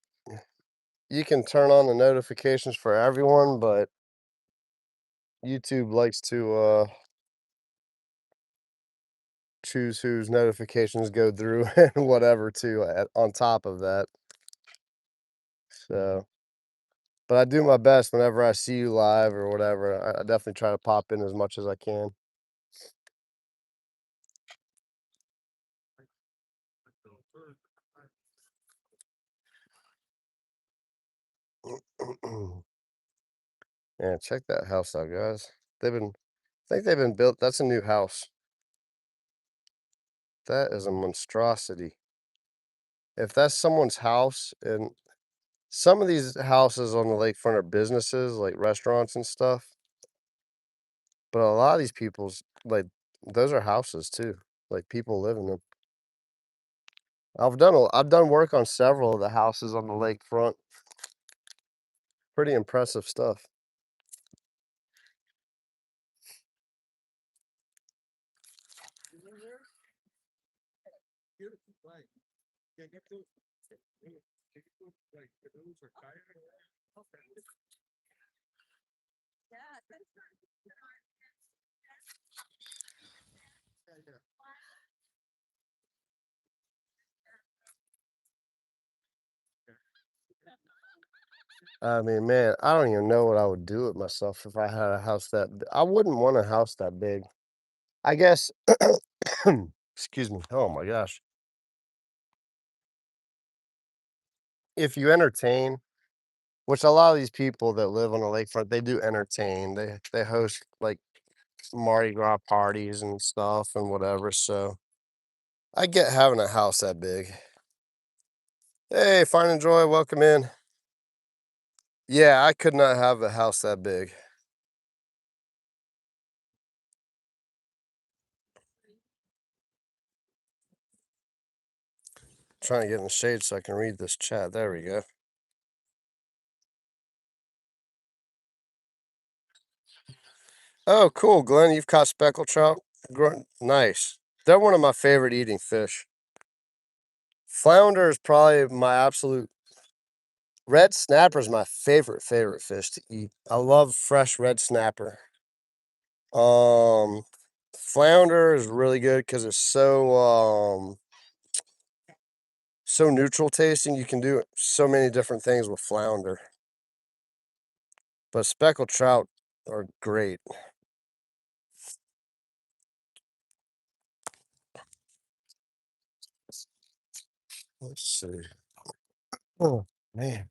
you can turn on the notifications for everyone, but YouTube likes to choose whose notifications go through and whatever too on top of that. So, but I do my best whenever I see you live or whatever. I definitely try to pop in as much as I can. Yeah, check that house out, guys. I think they've been built. That's a new house. That is a monstrosity. If that's someone's house, and some of these houses on the lakefront are businesses like restaurants and stuff, but a lot of these people's like those are houses too. Like people live in them. I've done work on several of the houses on the lakefront. Pretty impressive stuff. I mean, man, I don't even know what I would do with myself if I had a house I wouldn't want a house that big. I guess excuse me. Oh my gosh. If you entertain, which a lot of these people that live on the lakefront, they do entertain. They host like Mardi Gras parties and stuff and whatever. So I get having a house that big. Hey, Find and Joy, welcome in. Yeah, I could not have a house that big. Trying to get in the shade so I can read this chat. There we go. Oh, cool, Glenn. You've caught speckled trout. Nice. They're one of my favorite eating fish. Flounder is probably my absolute red snapper is my favorite fish to eat. I love fresh red snapper. Um, Flounder is really good because it's so neutral tasting. You can do so many different things with flounder. But speckled trout are great. Let's see. Oh man,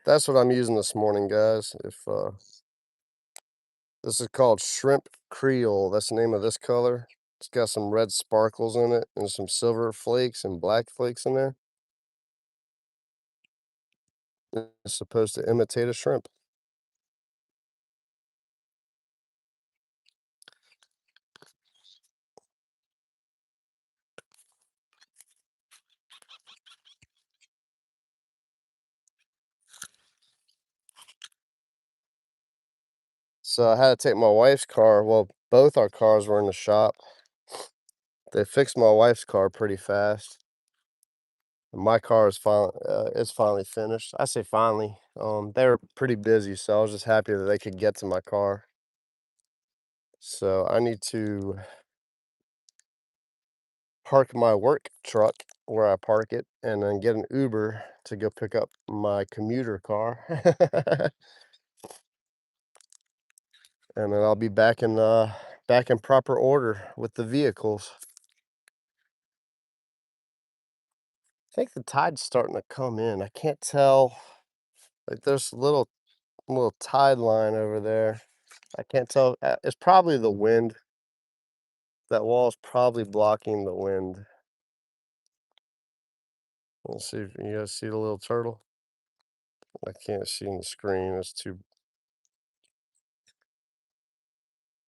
that's what I'm using this morning, guys. If This is called shrimp creole. That's the name of this color. It's got some red sparkles in it and some silver flakes and black flakes in there. It's supposed to imitate a shrimp. So I had to take my wife's car. Well, both our cars were in the shop. They fixed my wife's car pretty fast. My car is it's finally finished. I say finally. They were pretty busy, so I was just happy that they could get to my car. So I need to park my work truck where I park it and then get an Uber to go pick up my commuter car. And then I'll be back in proper order with the vehicles. I think the tide's starting to come in. I can't tell. Like there's a little tide line over there. I can't tell. It's probably the wind. That wall's probably blocking the wind. Let's see if you guys see the little turtle. I can't see in the screen. It's too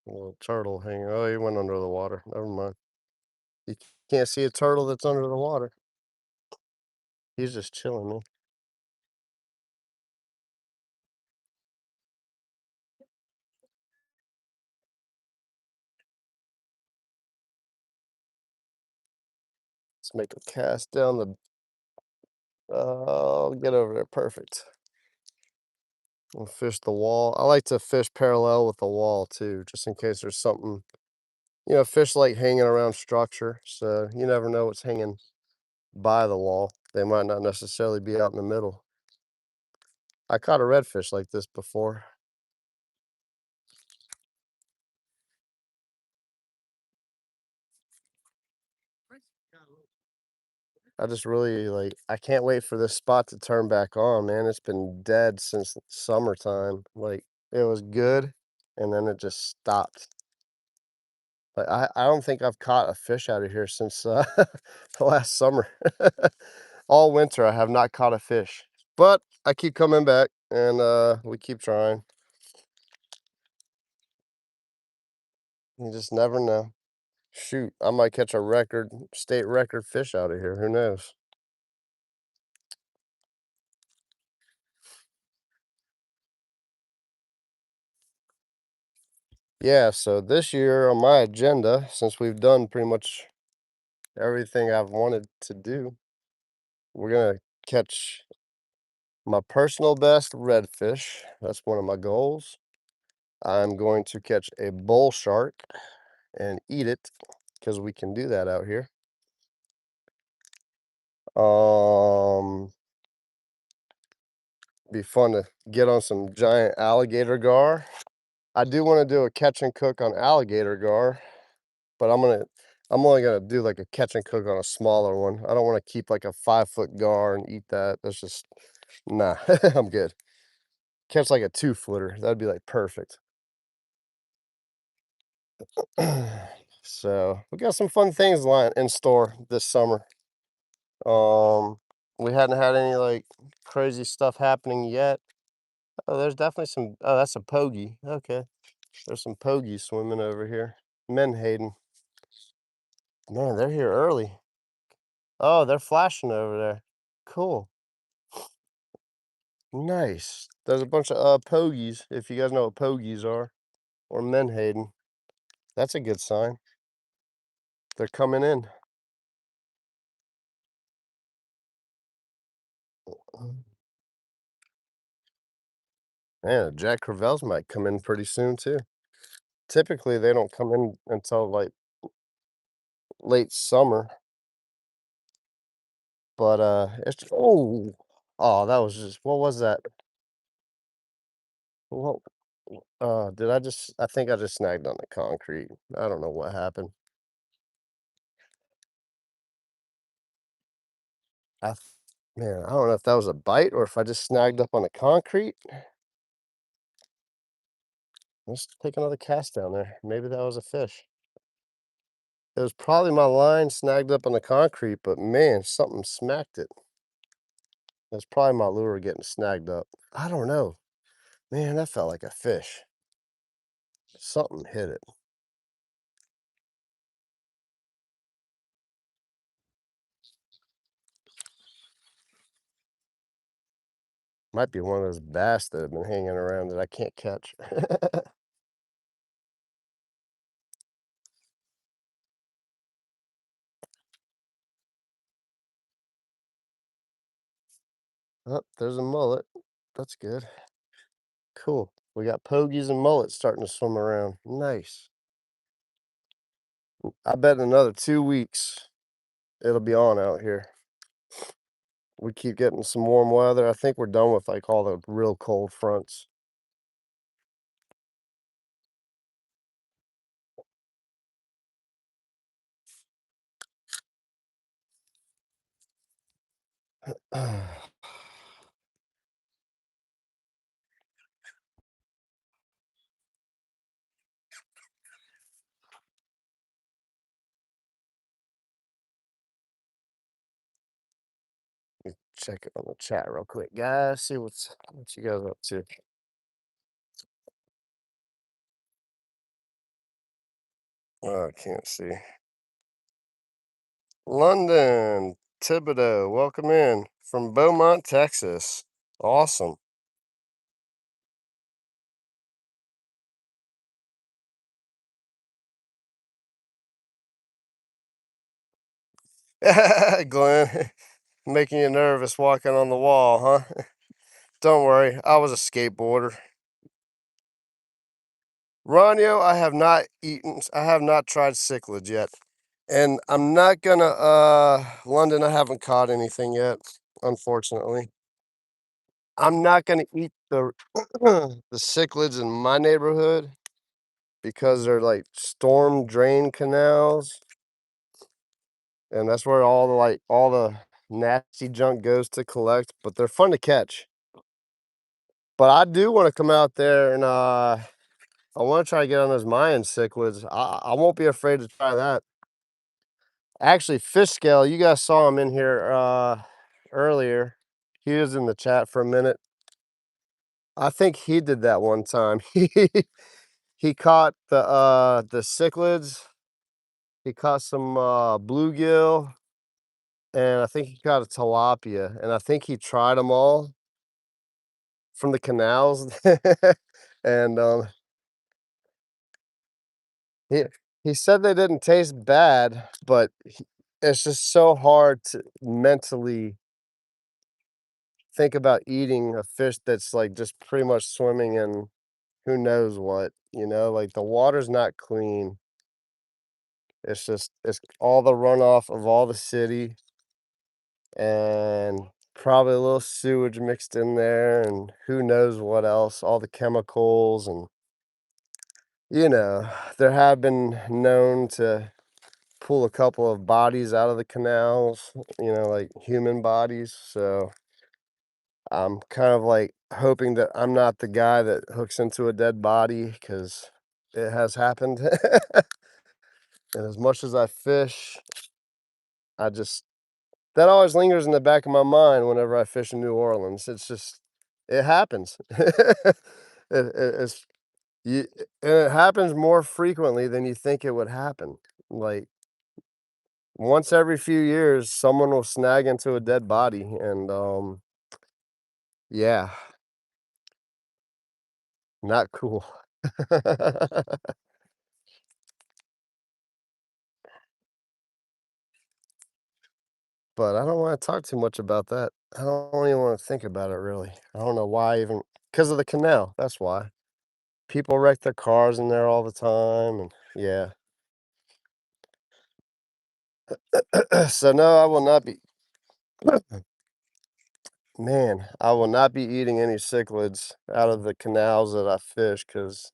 little turtle hanging. Oh, he went under the water. Never mind. You can't see a turtle that's under the water. He's just chilling, man. Let's make a cast down the. Get over there. Perfect. We'll fish the wall. I like to fish parallel with the wall too, just in case there's something. Fish like hanging around structure, so you never know what's hanging by the wall. They might not necessarily be out in the middle. I caught a redfish like this before. I just really like I can't wait for this spot to turn back on, man. It's been dead since summertime. Like it was good and then it just stopped. Like I don't think I've caught a fish out of here since the last summer. All winter I have not caught a fish. But I keep coming back and we keep trying. You just never know. Shoot, I might catch a state record fish out of here. Who knows? Yeah, so this year on my agenda, since we've done pretty much everything I've wanted to do, we're gonna catch my personal best redfish. That's one of my goals. I'm going to catch a bull shark and eat it because we can do that out here. Um, be fun to get on some giant alligator gar. I do want to do a catch and cook on alligator gar, but I'm only gonna do like a catch and cook on a smaller one. I don't want to keep like a 5 foot gar and eat that. That's just nah. I'm good. Catch like a 2 footer. That'd be like perfect. So we got some fun things in store this summer. Um, we hadn't had any like crazy stuff happening yet. Oh, there's definitely some. Oh, that's a pogie. Okay, there's some pogies swimming over here. Menhaden. Man, they're here early. Oh, they're flashing over there. Cool. Nice. There's a bunch of pogies, if you guys know what pogies are, or menhaden. That's a good sign. They're coming in. Man, Jack Crevalle's might come in pretty soon too. Typically, they don't come in until like late summer, but it's oh, that was just what was that? What did I think I just snagged on the concrete. I don't know what happened. I th- Man, I don't know if that was a bite or if I just snagged up on the concrete. Let's take another cast down there. Maybe that was a fish. It was probably my line snagged up on the concrete, but man, something smacked it. That's probably my lure getting snagged up. I don't know. Man, that felt like a fish. Something hit it. Might be one of those bass that have been hanging around that I can't catch. Oh, there's a mullet. That's good. Cool. We got pogies and mullets starting to swim around. Nice. I bet in another 2 weeks it'll be on out here. We keep getting some warm weather. I think we're done with like all the real cold fronts. Check it on the chat real quick, guys. See what you guys up to. Oh, I can't see. London, Thibodeau, welcome in from Beaumont, Texas. Awesome. Glenn, making you nervous walking on the wall, huh? Don't worry, I was a skateboarder. Ronyo, I have not tried cichlids yet. And I'm not gonna, London, I haven't caught anything yet, unfortunately. I'm not gonna eat the the cichlids in my neighborhood because they're like storm drain canals, and that's where all the nasty junk goes to collect. But they're fun to catch. But I do want to come out there and I want to try to get on those Mayan cichlids. I won't be afraid to try that. Actually, Fish Scale, you guys saw him in here earlier. He was in the chat for a minute. I think he did that one time. He caught the cichlids. He caught some bluegill, and I think he caught a tilapia, and I think he tried them all from the canals. And he he said they didn't taste bad, but it's just so hard to mentally think about eating a fish that's like just pretty much swimming in who knows what, like the water's not clean. It's all the runoff of all the city and probably a little sewage mixed in there and who knows what else, all the chemicals and there have been known to pull a couple of bodies out of the canals, like human bodies. So I'm kind of like hoping that I'm not the guy that hooks into a dead body because it has happened. And as much as I fish, I just that always lingers in the back of my mind whenever I fish in New Orleans. It's just it happens. It's you, and it happens more frequently than you think it would happen. Like once every few years, someone will snag into a dead body, and Yeah, not cool. But I don't wanna talk too much about that. I don't even wanna think about it really. I don't know why even. Because of the canal, that's why. People wreck their cars in there all the time, and yeah. So, no, I will not be man, I will not be eating any cichlids out of the canals that I fish. Cause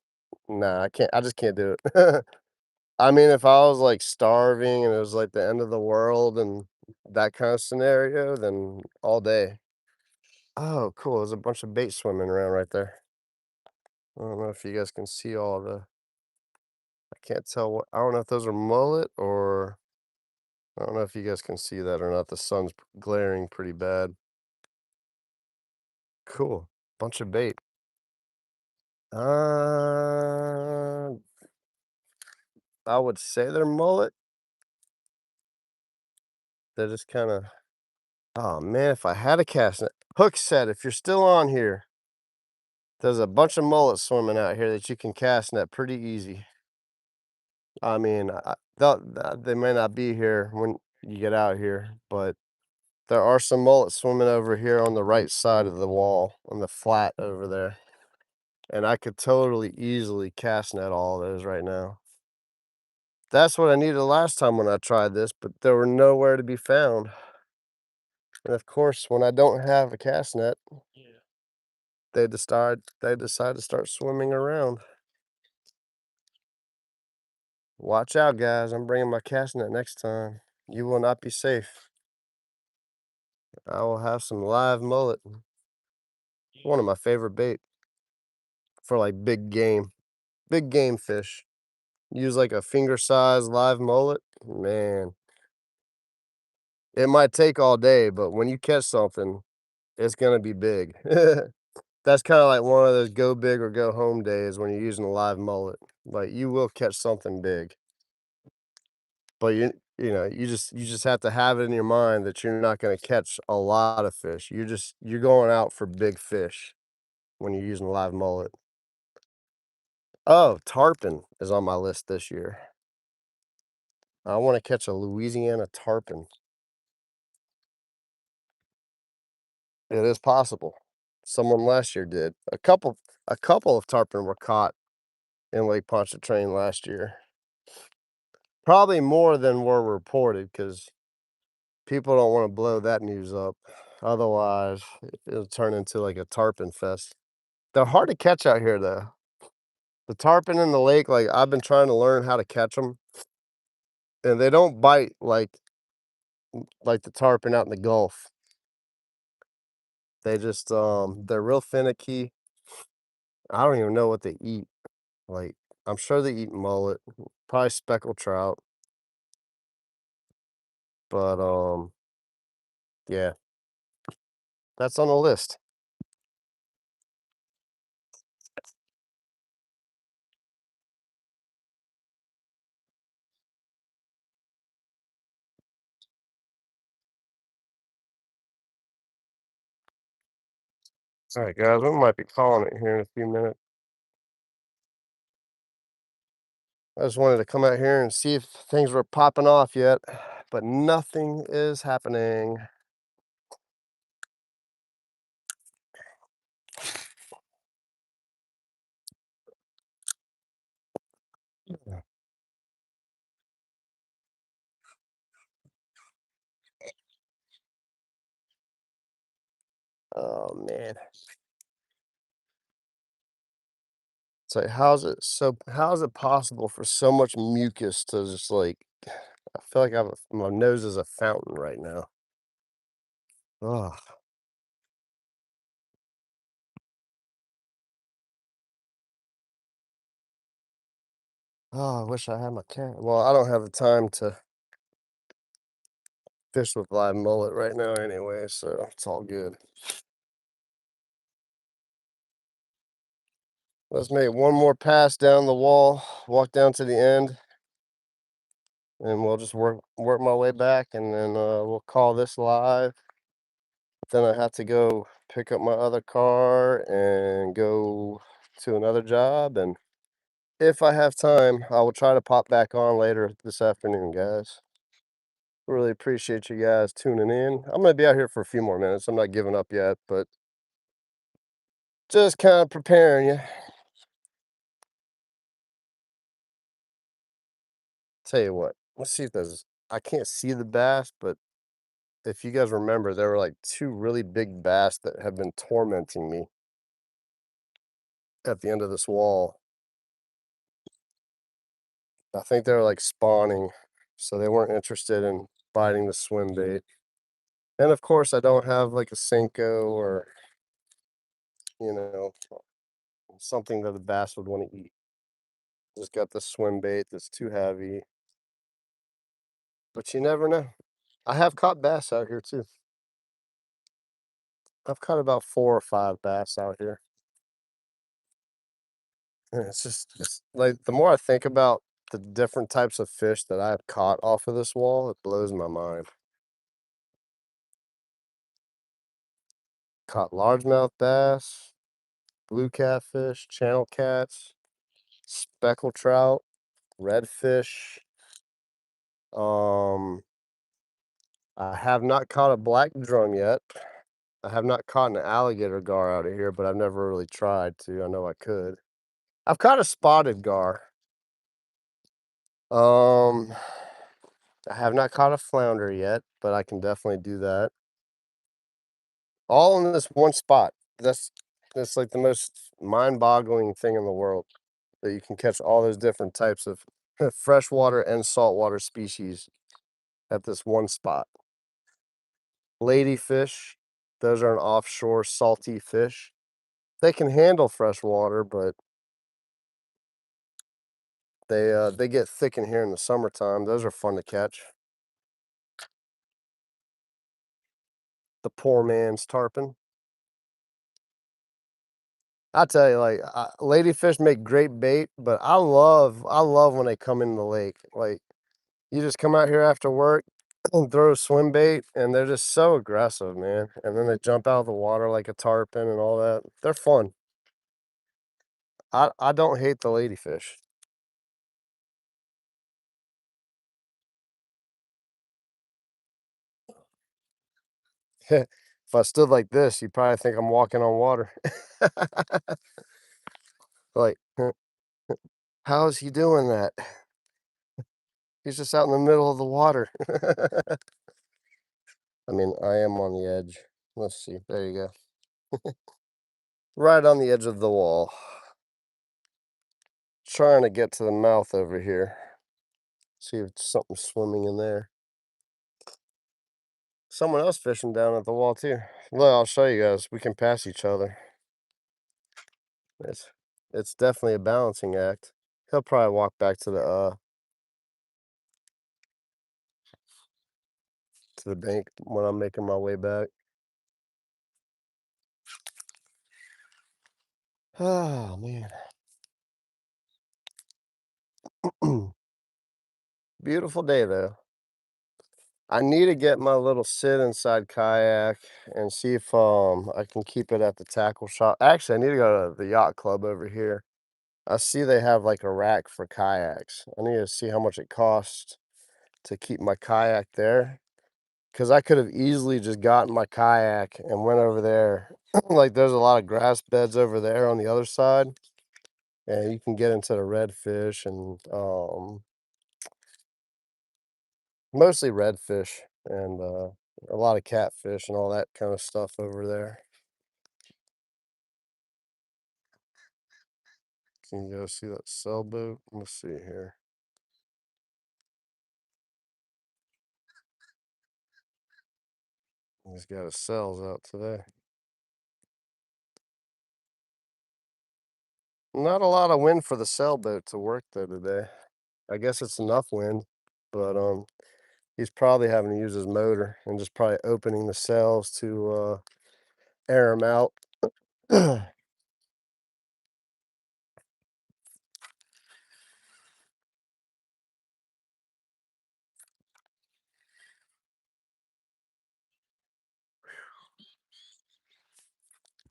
nah, I just can't do it. I mean, if I was, like, starving and it was, like, the end of the world and that kinda scenario, then all day. Oh, cool, there's a bunch of bait swimming around right there. I don't know if you guys can see all the I can't tell what I don't know if those are mullet or I don't know if you guys can see that or not, the sun's glaring pretty bad. Cool, bunch of bait. Uh, I would say they're mullet. They're just kinda oh, man, if I had a cast net Hook said, "If you're still on here, there's a bunch of mullets swimming out here that you can cast net pretty easy." I mean, they may not be here when you get out here, but there are some mullets swimming over here on the right side of the wall, on the flat over there, and I could totally easily cast net all those right now. That's what I needed last time when I tried this, but there were nowhere to be found. And of course, when I don't have a cast net, they decide to start swimming around. Watch out, guys. I'm bringing my cast net next time. You will not be safe. I will have some live mullet. One of my favorite bait for like big game fish. Use like a finger size live mullet. Man, it might take all day, but when you catch something, it's gonna be big. That's kind of like one of those go big or go home days when you're using a live mullet. Like you will catch something big, but you just have to have it in your mind that you're not gonna catch a lot of fish. You're going out for big fish when you're using a live mullet. Oh, tarpon is on my list this year. I want to catch a Louisiana tarpon. It is possible. Someone last year did. A couple of tarpon were caught in Lake Pontchartrain last year. Probably more than were reported because people don't want to blow that news up. Otherwise, it'll turn into like a tarpon fest. They're hard to catch out here, though. The tarpon in the lake, like I've been trying to learn how to catch them, and they don't bite like the tarpon out in the Gulf. They're real finicky. I don't even know what they eat. Like, I'm sure they eat mullet, probably speckled trout, but, yeah, that's on the list. Alright, guys, we might be calling it here in a few minutes. I just wanted to come out here and see if things were popping off yet, but nothing is happening. Oh, man. It's like, how is it possible for so much mucus to just, like I feel like my nose is a fountain right now. Ugh. Oh, I wish I had my cat. Well, I don't have the time to fish with live mullet right now anyway, so it's all good. Let's make one more pass down the wall, walk down to the end, and we'll just work my way back, and then we'll call this live. Then I have to go pick up my other car and go to another job. And if I have time, I will try to pop back on later this afternoon, guys. Really appreciate you guys tuning in. I'm gonna be out here for a few more minutes. I'm not giving up yet, but just kind of preparing you. Tell you what, let's see if there's. I can't see the bass, but if you guys remember, there were like two really big bass that have been tormenting me at the end of this wall. I think they were like spawning, so they weren't interested in biting the swim bait. And of course, I don't have like a Senko or, you know, something that the bass would want to eat. Just got the swim bait that's too heavy, but you never know. I have caught bass out here too. I've caught about 4 or 5 bass out here. And it's like the more I think about the different types of fish that I've caught off of this wall, it blows my mind. Caught largemouth bass, blue catfish, channel cats, speckled trout, redfish. Um, I have not caught a black drum yet. I have not caught an alligator gar out of here, but I've never really tried to. I know I could. I've caught a spotted gar. Um, I have not caught a flounder yet, but I can definitely do that. All in this one spot. That's like the most mind-boggling thing in the world that you can catch all those different types of freshwater and saltwater species at this one spot. Ladyfish, those are an offshore salty fish. They can handle fresh water, but they get thick in here in the summertime. Those are fun to catch. The poor man's tarpon. I tell you, like ladyfish make great bait, but I love when they come in the lake. Like you just come out here after work and throw a swim bait, and they're just so aggressive, man. And then they jump out of the water like a tarpon and all that. They're fun. I don't hate the ladyfish. If I stood like this, you'd probably think I'm walking on water. Like, how is he doing that? He's just out in the middle of the water. I mean, I am on the edge. Let's see. There you go. Right on the edge of the wall. Trying to get to the mouth over here. See if something's swimming in there. Someone else fishing down at the wall too. Look, I'll show you guys. We can pass each other. It's it's definitely a balancing act. He'll probably walk back to the bank when I'm making my way back. Oh man. Beautiful day though. I need to get my little sit inside kayak and see if I can keep it at the tackle shop. Actually, I need to go to the yacht club over here. I see they have like a rack for kayaks. I need to see how much it costs to keep my kayak there. Cause I could have easily just gotten my kayak and went over there. Like there's a lot of grass beds over there on the other side, and you can get into the redfish and mostly redfish and a lot of catfish and all that kind of stuff over there. Can you guys see that sailboat? Let's see here. He's got his sails out today. Not a lot of wind for the sailboat to work though today. I guess it's enough wind, but he's probably having to use his motor and just probably opening the sails to air him out.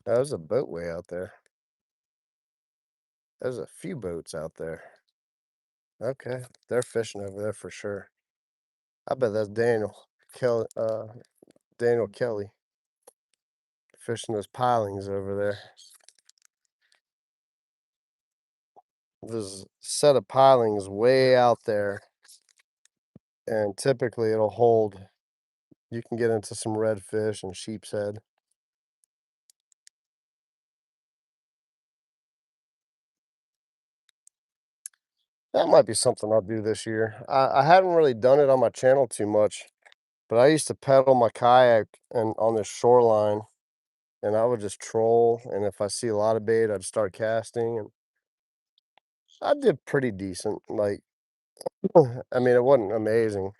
Oh, there's a boat way out there. There's a few boats out there. Okay, they're fishing over there for sure. I bet that's Daniel Kelly fishing those pilings over there. There's a set of pilings way out there, and typically it'll hold. You can get into some redfish and sheep's head. That might be something I'll do this year. I haven't really done it on my channel too much, but I used to pedal my kayak and on the shoreline, and I would just troll. And if I see a lot of bait, I'd start casting, and I did pretty decent. Like, I mean, it wasn't amazing.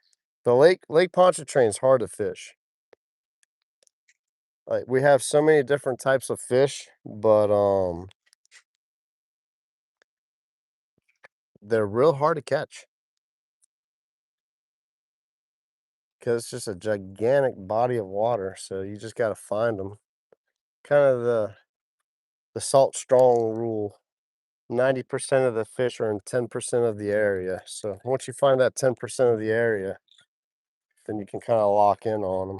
The Lake Pontchartrain's hard to fish. Like, we have so many different types of fish, but they're real hard to catch because it's just a gigantic body of water. So you just got to find them. Kind of the salt strong rule. 90% of the fish are in 10% of the area. So once you find that 10% of the area, then you can kind of lock in on them.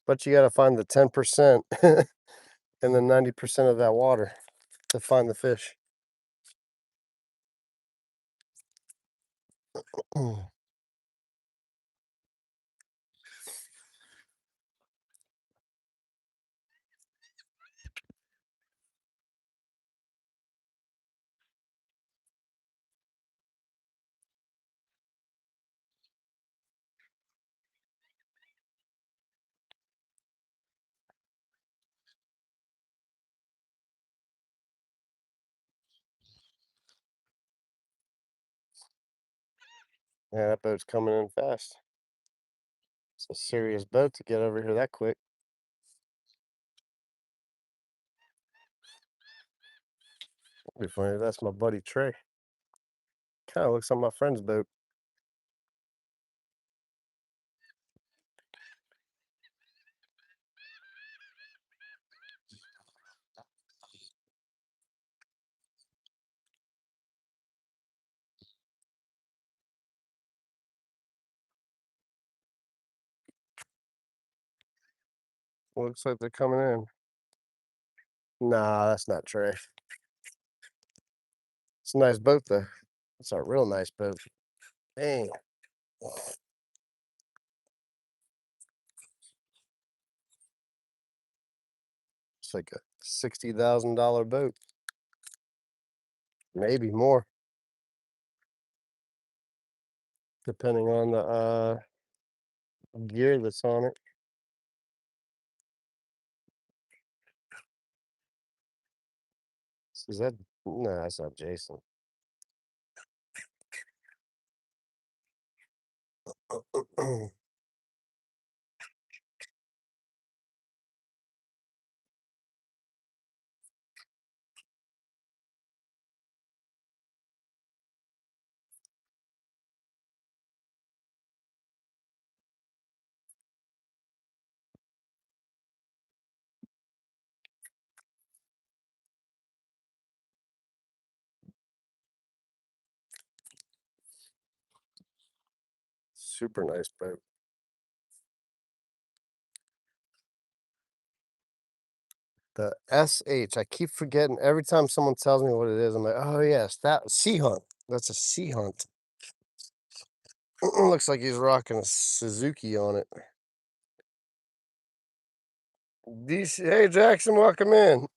But you got to find the 10% and then 90% of that water to find the fish. Yeah, that boat's coming in fast. It's a serious boat to get over here that quick. It'll be funny. That's my buddy Trey. Kind of looks like my friend's boat. Looks like they're coming in. Nah, that's not Trey. It's a nice boat though. It's a real nice boat. Dang. It's like a $60,000 boat. Maybe more, depending on the gear that's on it. Is that no, that's not Jason. Super nice boat. The SH. I keep forgetting every time someone tells me what it is. I'm like, oh yes, that sea hunt. That's a sea hunt. Looks like he's rocking a Suzuki on it. DC, hey Jackson, welcome in.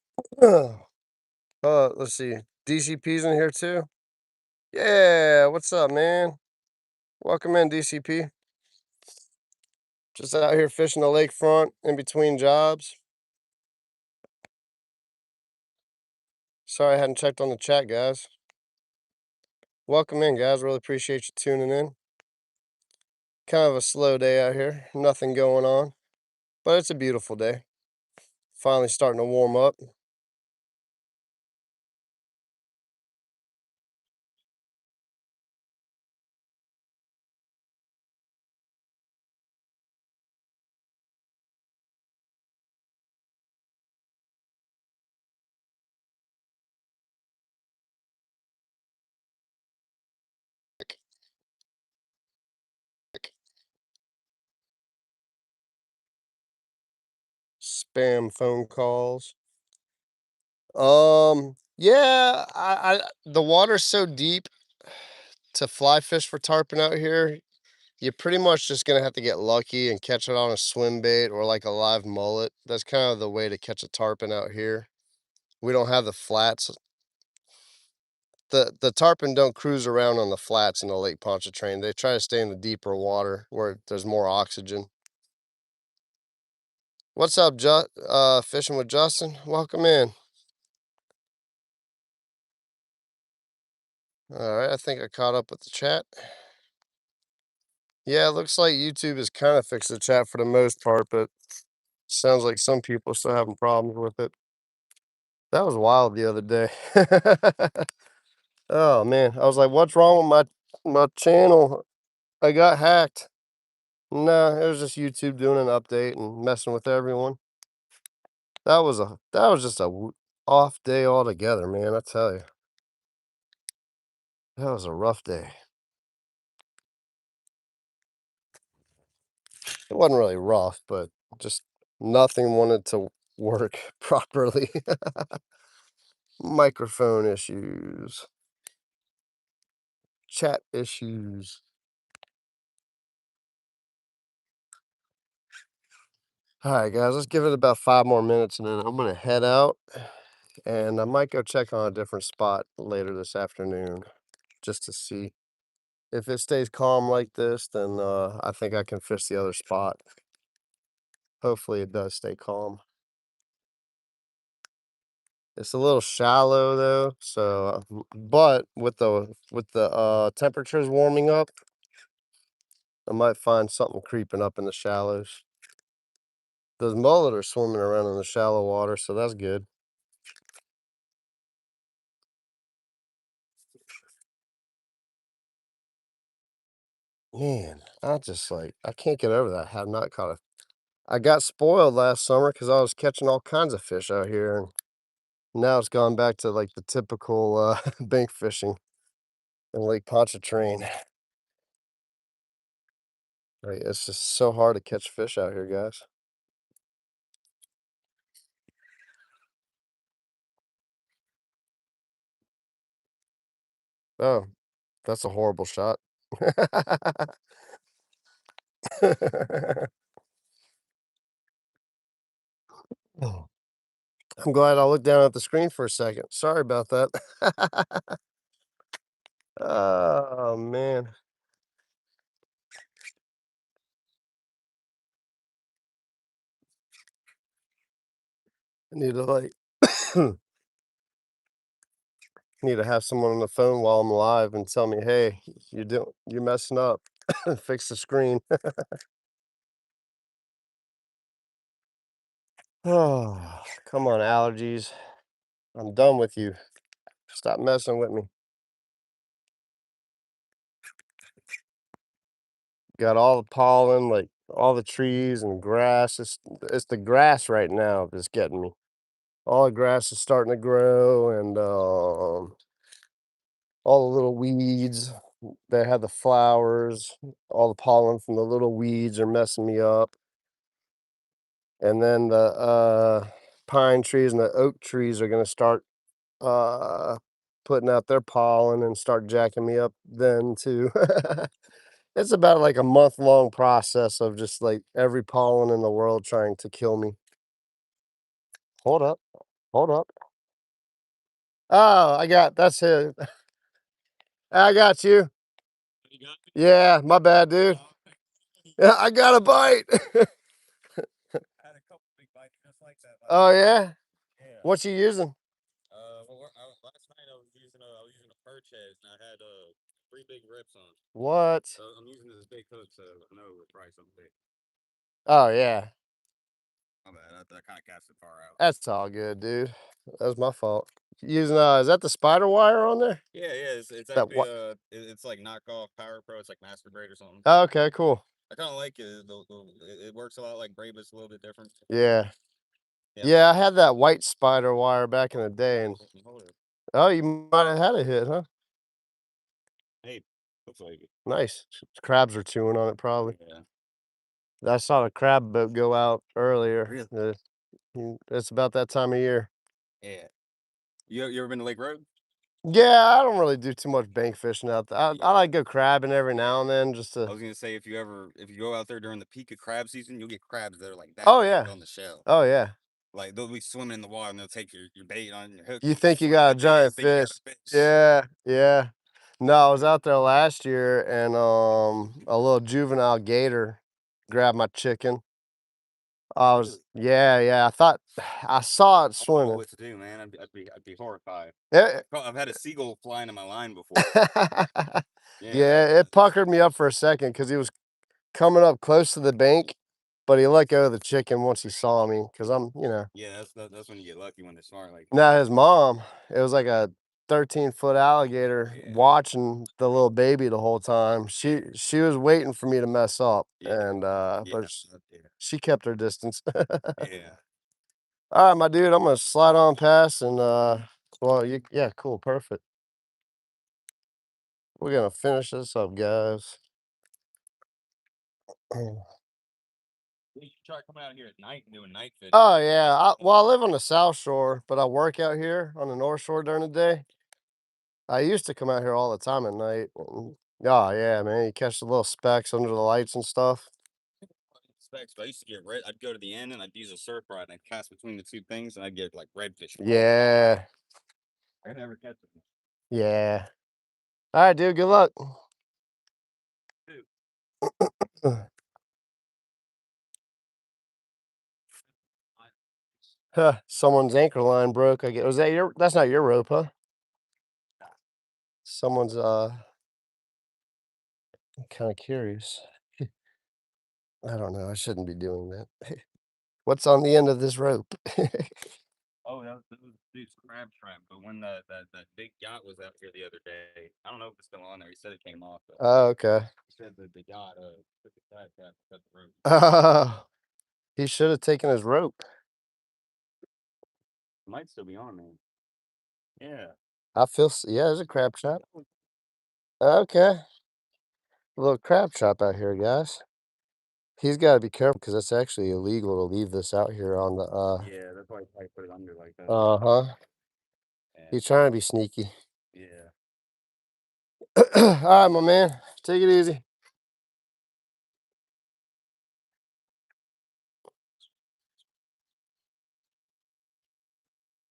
Let's see. DCP's in here too. Yeah, what's up, man? Welcome in, DCP. Just out here fishing the lakefront in between jobs. Sorry I hadn't checked on the chat, guys. Welcome in, guys. Really appreciate you tuning in. Kind of a slow day out here. Nothing going on, but it's a beautiful day. Finally starting to warm up. spam phone calls. Yeah, I the water's so deep to fly fish for tarpon out here. You're pretty much just gonna have to get lucky and catch it on a swim bait or like a live mullet. That's kind of the way to catch a tarpon out here. We don't have the flats. The tarpon don't cruise around on the flats in the Lake Pontchartrain. They try to stay in the deeper water where there's more oxygen. What's up, Fishing with Justin? Welcome in. All right, I think I caught up with the chat. Yeah, it looks like YouTube has kind of fixed the chat for the most part, but sounds like some people are still having problems with it. That was wild the other day. Oh man, I was like, "What's wrong with my channel? I got hacked." Nah, it was just YouTube doing an update and messing with everyone. That was just a off day altogether, man. I tell you, that was a rough day. It wasn't really rough, but just nothing wanted to work properly. Microphone issues, chat issues. All right, guys, let's give it about 5 more minutes and then I'm gonna head out and I might go check on a different spot later this afternoon just to see if it stays calm like this. Then I think I can fish the other spot. Hopefully, it does stay calm. It's a little shallow though, so but with the temperatures warming up, I might find something creeping up in the shallows. Those mullet are swimming around in the shallow water, so that's good. Man, I can't get over that. Have not caught a. I got spoiled last summer because I was catching all kinds of fish out here, and now it's gone back to like the typical bank fishing in Lake Pontchartrain. Right, it's just so hard to catch fish out here, guys. Oh, that's a horrible shot. Oh, I'm glad I looked down at the screen for a second. Sorry about that. Oh man, I need to like need to have someone on the phone while I'm live and tell me, "Hey, you're messing up. Fix the screen." Oh, come on, allergies. I'm done with you. Stop messing with me. Got all the pollen, like all the trees and grass. It's the grass right now that's getting me. All the grass is starting to grow, and all the little weeds that have the flowers, all the pollen from the little weeds are messing me up. And then the pine trees and the oak trees are gonna start uh, putting out their pollen and start jacking me up then too. It's about like a month-long process of just like every pollen in the world trying to kill me. Hold up, hold up. Oh, that's it. I got you. Yeah, my bad, dude. Yeah, I got a bite. Oh yeah? What you using? What? Oh yeah. That's all good, dude. That's my fault. Using is that the spider wire on there? That what? Oh, okay, cool. Yeah. Yeah, I had that white spider wire back in the day, and oh, you might have had a hit, huh? Nice. Crabs are chewing on it probably. I saw the crab boat go out earlier. It's about that time of year. Yeah. You ever been to Lake Road? Yeah, I don't really do too much bank fishing out there. I Yeah. like go crabbing every now and Yeah. then just I to. was gonna say if you go out there during the peak of crab season, you'll get crabs that are like that Oh big yeah. on the shell. Oh yeah. Like they'll be swimming in the water and they'll take your bait on your hook You and think you swim got a right by it and giant think you got fish. a fish. Yeah, yeah. No, I was out there last year and a little juvenile gator grabbed my chicken. I was Really? yeah, yeah. I thought I saw it I don't know swimming. what to do, man. I'd be horrified. It, I've had a seagull flying in my line before. Yeah, yeah, it puckered me up for a second because he was coming up close to the bank, but he let go of the chicken once he saw me because I'm. yeah. That's when you get lucky when they're smart like that. Now his mom, it was like a 13-foot alligator Yeah, watching the little baby the whole time. She was waiting for me to mess up, yeah, and yeah, but yeah, she kept her distance. yeah. All right, my dude, I'm gonna slide on past and well, yeah, cool, perfect. We're gonna finish this up, guys. You should try coming out here at night and doing night fishing. Oh yeah, well, I live on the South Shore, but I work out here on the North Shore during the day. I used to come out here all the time at night. Oh yeah, man, you catch the little specks under the lights and stuff. Specs, but I used to get red. I'd go to the end and I'd use a surf rod and I'd cast between the two things and I'd get like redfish flying by. Yeah, I never catch them. yeah. All right, dude. Good luck. Dude, Huh, someone's anchor line broke. I get. Was that your? That's not your rope, huh? Someone's. I'm kind of curious. I don't know. I shouldn't be doing that. What's on the end of this rope? that was dude's crab trap. But when that big yacht was out here the other day, I don't know if it's still on there. He said it came off, but Oh, okay. he said that the yacht took the crab trap and cut the rope. Oh, he should have taken his rope. It might still be on there. Yeah. I feel. Yeah, there's a crab trap. Okay, a little crab trap out here, guys. He's got to be careful because it's actually illegal to leave this out here on the. Yeah, that's why he probably put it under like that. Uh-huh. Yeah. He's trying to be sneaky. Yeah. All right, my man. Take it easy.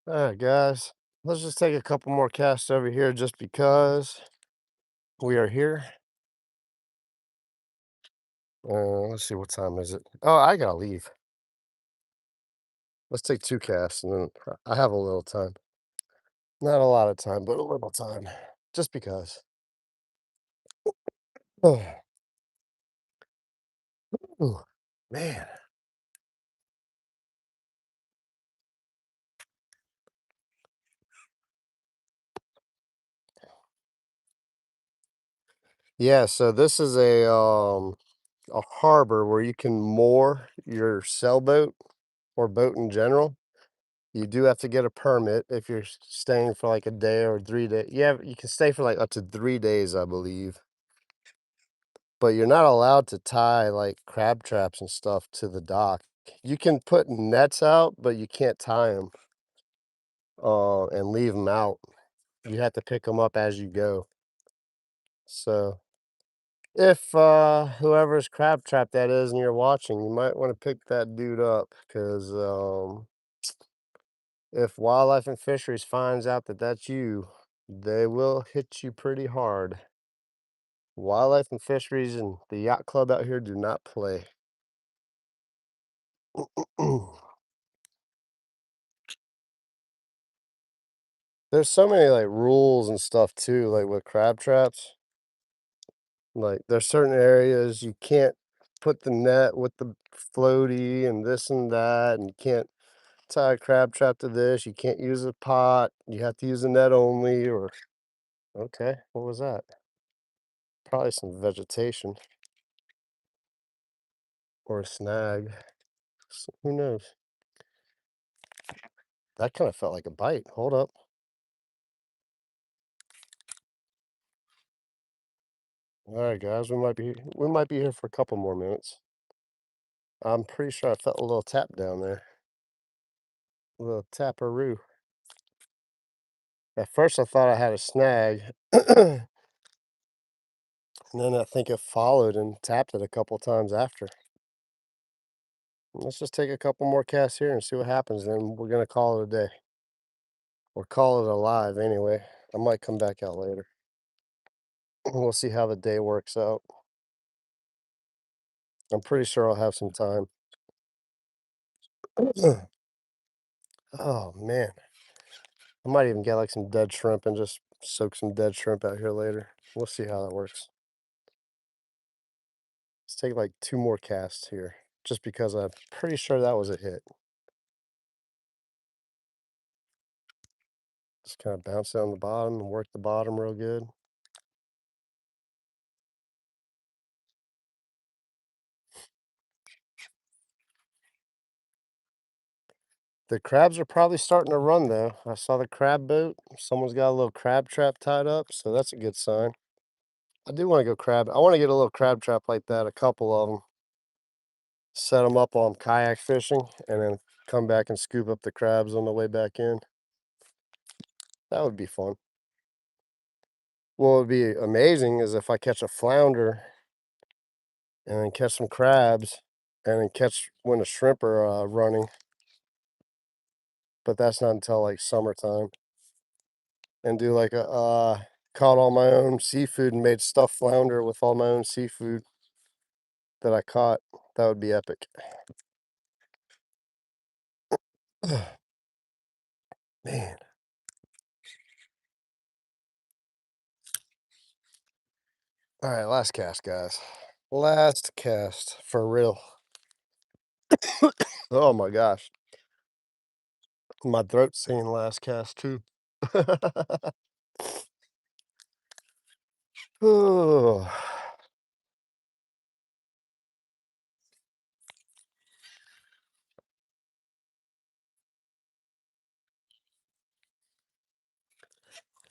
All right, guys. Let's just take a couple more casts over here just because we are here. Let's see, what time is it? Oh, I gotta leave. Let's take two casts and then I have a little time. Not a lot of time, but a little time. Just because. Oh, ooh, man. Yeah, so this is a harbor where you can moor your sailboat or boat in general. You do have to get a permit if you're staying for like a day or 3 days. Yeah, you can stay for like up to 3 days, I believe. But you're not allowed to tie like crab traps and stuff to the dock. You can put nets out, but you can't tie them and leave them out. You have to pick them up as you go. So if whoever's crab trap that is and you're watching, you might want to pick that dude up because if Wildlife and Fisheries finds out that that's you, they will hit you pretty hard. Wildlife and Fisheries and the yacht club out here do not play. There's so many like rules and stuff too, like with crab traps. Like there's certain areas you can't put the net with the floaty and this and that, and you can't tie a crab trap to this. You can't use a pot. You have to use a net only. Or okay, what was that? Probably some vegetation or a snag. Who knows? That kind of felt like a bite. Hold up. All right, guys, we might be here for a couple more minutes. I'm pretty sure I felt a little tap down there. little taparoo. At first, I thought I had a snag, and then I think it followed and tapped it a couple times after. Let's just take a couple more casts here and see what happens, then we're gonna call it a day. Or call it alive anyway. I might come back out later. We'll see how the day works out. I'm pretty sure I'll have some time. Oh man, I might even get like some dead shrimp and just soak some dead shrimp out here later. We'll see how that works. Let's take like 2 more casts here, just because I'm pretty sure that was a hit. Just kind of bounce it on the bottom and work the bottom real good. The crabs are probably starting to run though. I saw the crab boat. Someone's got a little crab trap tied up, so that's a good sign. I do want to go crab. I want to get a little crab trap like that, a couple of them. Set them up while I'm kayak fishing, and then come back and scoop up the crabs on the way back in. That would be fun. What would be amazing is if I catch a flounder and then catch some crabs and then catch when the shrimp are running, but that's not until like summertime. And do like a caught all my own seafood and made stuffed flounder with all my own seafood that I caught. That would be epic. Man. All right, last cast, guys. Last cast for real. Oh my gosh. My throat's saying last cast too. Oh,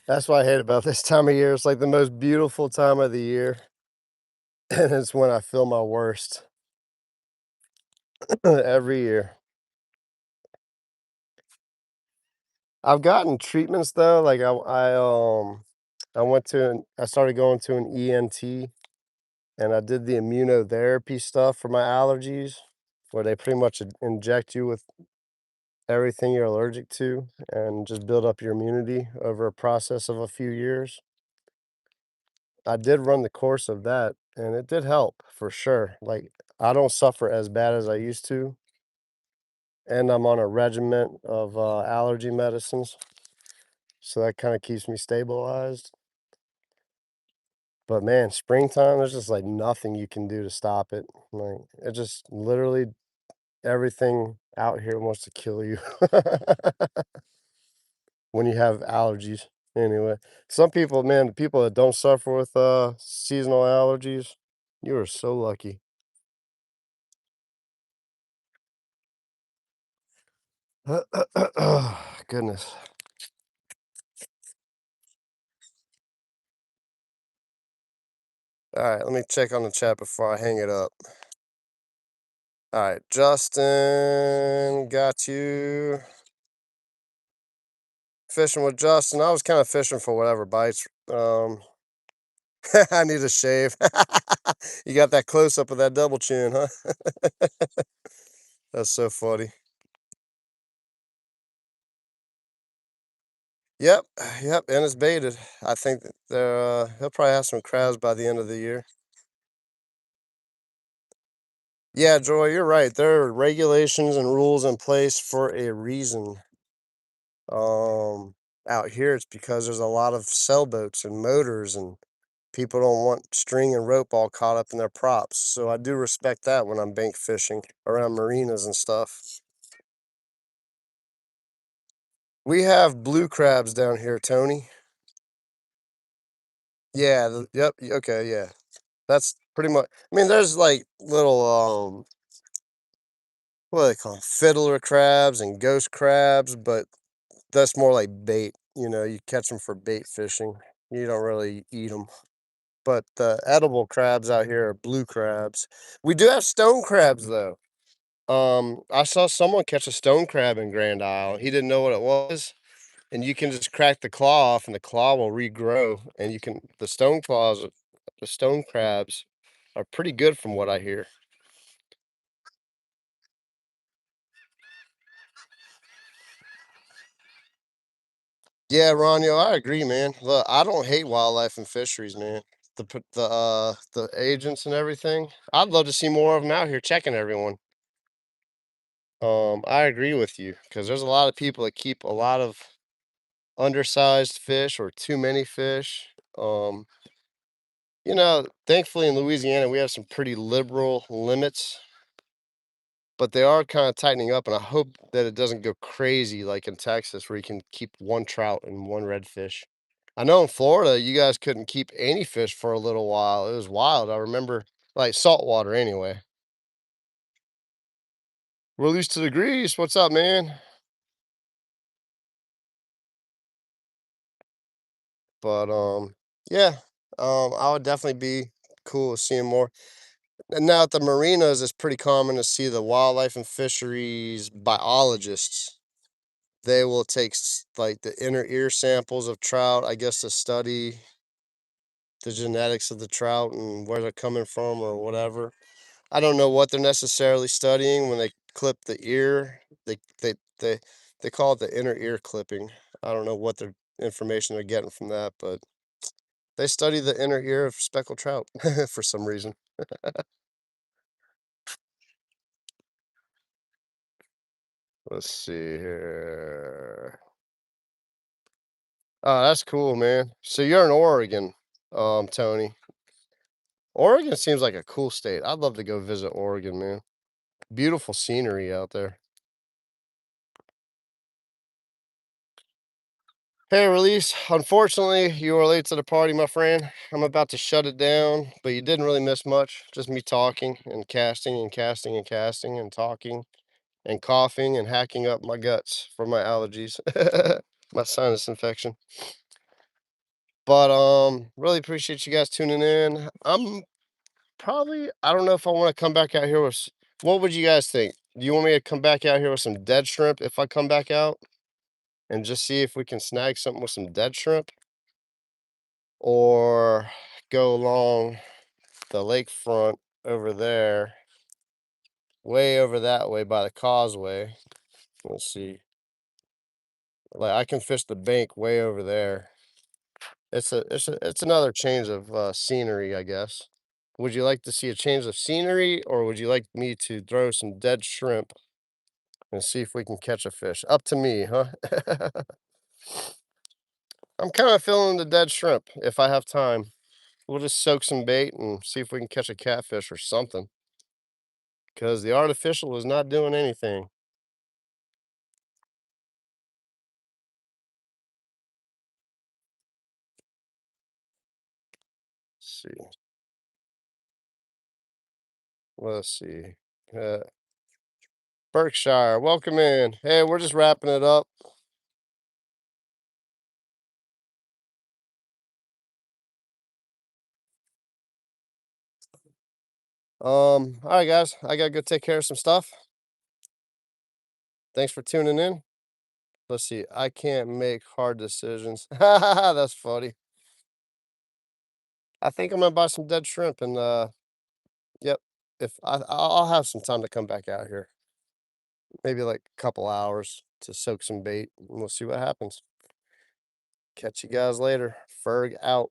that's what I hate about this time of year. It's like the most beautiful time of the year. And it's when I feel my worst every year. I've gotten treatments though. Like I started going to an ENT and I did the immunotherapy stuff for my allergies, where they pretty much inject you with everything you're allergic to and just build up your immunity over a process of a few years. I did run the course of that and it did help for sure. Like I don't suffer as bad as I used to, and I'm on a regimen of allergy medicines, so that kind of keeps me stabilized. But man, springtime, there's just like nothing you can do to stop it. Like it just literally everything out here wants to kill you when you have allergies. Anyway, some people, man, the people that don't suffer with seasonal allergies, you are so lucky. Goodness. All right, let me check on the chat before I hang it up. All right, Justin, got you. Fishing with Justin. I was kind of fishing for whatever bites. I need a shave. You got that close up of that double chin, huh? That's so funny. Yep, yep, and it's baited. I think that he'll probably have some crabs by the end of the year. Yeah, Joy, you're right. There are regulations and rules in place for a reason. Out here, it's because there's a lot of sailboats and motors, and people don't want string and rope all caught up in their props. So I do respect that when I'm bank fishing around marinas and stuff. We have blue crabs down here, Tony. Yeah, yep, okay, yeah. That's pretty much, I mean, there's like little what do they call 'em? Fiddler crabs and ghost crabs, but that's more like bait. You know, you catch them for bait fishing. You don't really eat them. But the edible crabs out here are blue crabs. We do have stone crabs though. I saw someone catch a stone crab in Grand Isle. He didn't know what it was, and you can just crack the claw off, and the claw will regrow, and you can the stone crabs are pretty good from what I hear. Yeah, Ronyo, I agree, man. Look, I don't hate wildlife and fisheries, man. The agents and everything. I'd love to see more of them out here checking everyone. I agree with you because there's a lot of people that keep a lot of undersized fish or too many fish. Thankfully in Louisiana we have some pretty liberal limits, but they are kind of tightening up, and I hope that it doesn't go crazy like in Texas where you can keep one trout and one redfish. I know in Florida you guys couldn't keep any fish for a little while. It was wild. I remember, like saltwater anyway. Release to the grease. What's up, man? But yeah, I would definitely be cool with seeing more. And now at the marinas, it's pretty common to see the wildlife and fisheries biologists. They will take like the inner ear samples of trout, I guess, to study the genetics of the trout and where they're coming from or whatever. I don't know what they're necessarily studying when they clip the ear. They they they they call it the inner ear clipping. I don't know what their information they're getting from that, but they study the inner ear of speckled trout for some reason. Let's see here. Oh, that's cool, man. So you're in Oregon, Tony. Oregon seems like a cool state. I'd love to go visit Oregon, man. Beautiful scenery out there. Hey, Release. Unfortunately, you were late to the party, my friend. I'm about to shut it down, but you didn't really miss much. Just me talking and casting and casting and casting and talking and coughing and hacking up my guts for my allergies, my sinus infection. But really appreciate you guys tuning in. I don't know if I want to come back out here with. What would you guys think? Do you want me to come back out here with some dead shrimp if I come back out and just see if we can snag something with some dead shrimp, or go along the lakefront over there, way over that way by the causeway? Let's see. Like I can fish the bank way over there. It's another change of scenery, I guess. Would you like to see a change of scenery, or would you like me to throw some dead shrimp and see if we can catch a fish? Up to me, huh? I'm kind of feeling the dead shrimp if I have time. We'll just soak some bait and see if we can catch a catfish or something. Because the artificial is not doing anything. Let's see. Let's see. Uh, Berkshire, welcome in. Hey, we're just wrapping it up. All right, guys, I gotta go take care of some stuff. Thanks for tuning in. Let's see. I can't make hard decisions. That's funny. I think I'm gonna buy some dead shrimp and yep. If I'll have some time to come back out here. Maybe like a couple hours to soak some bait and we'll see what happens. Catch you guys later. Ferg out.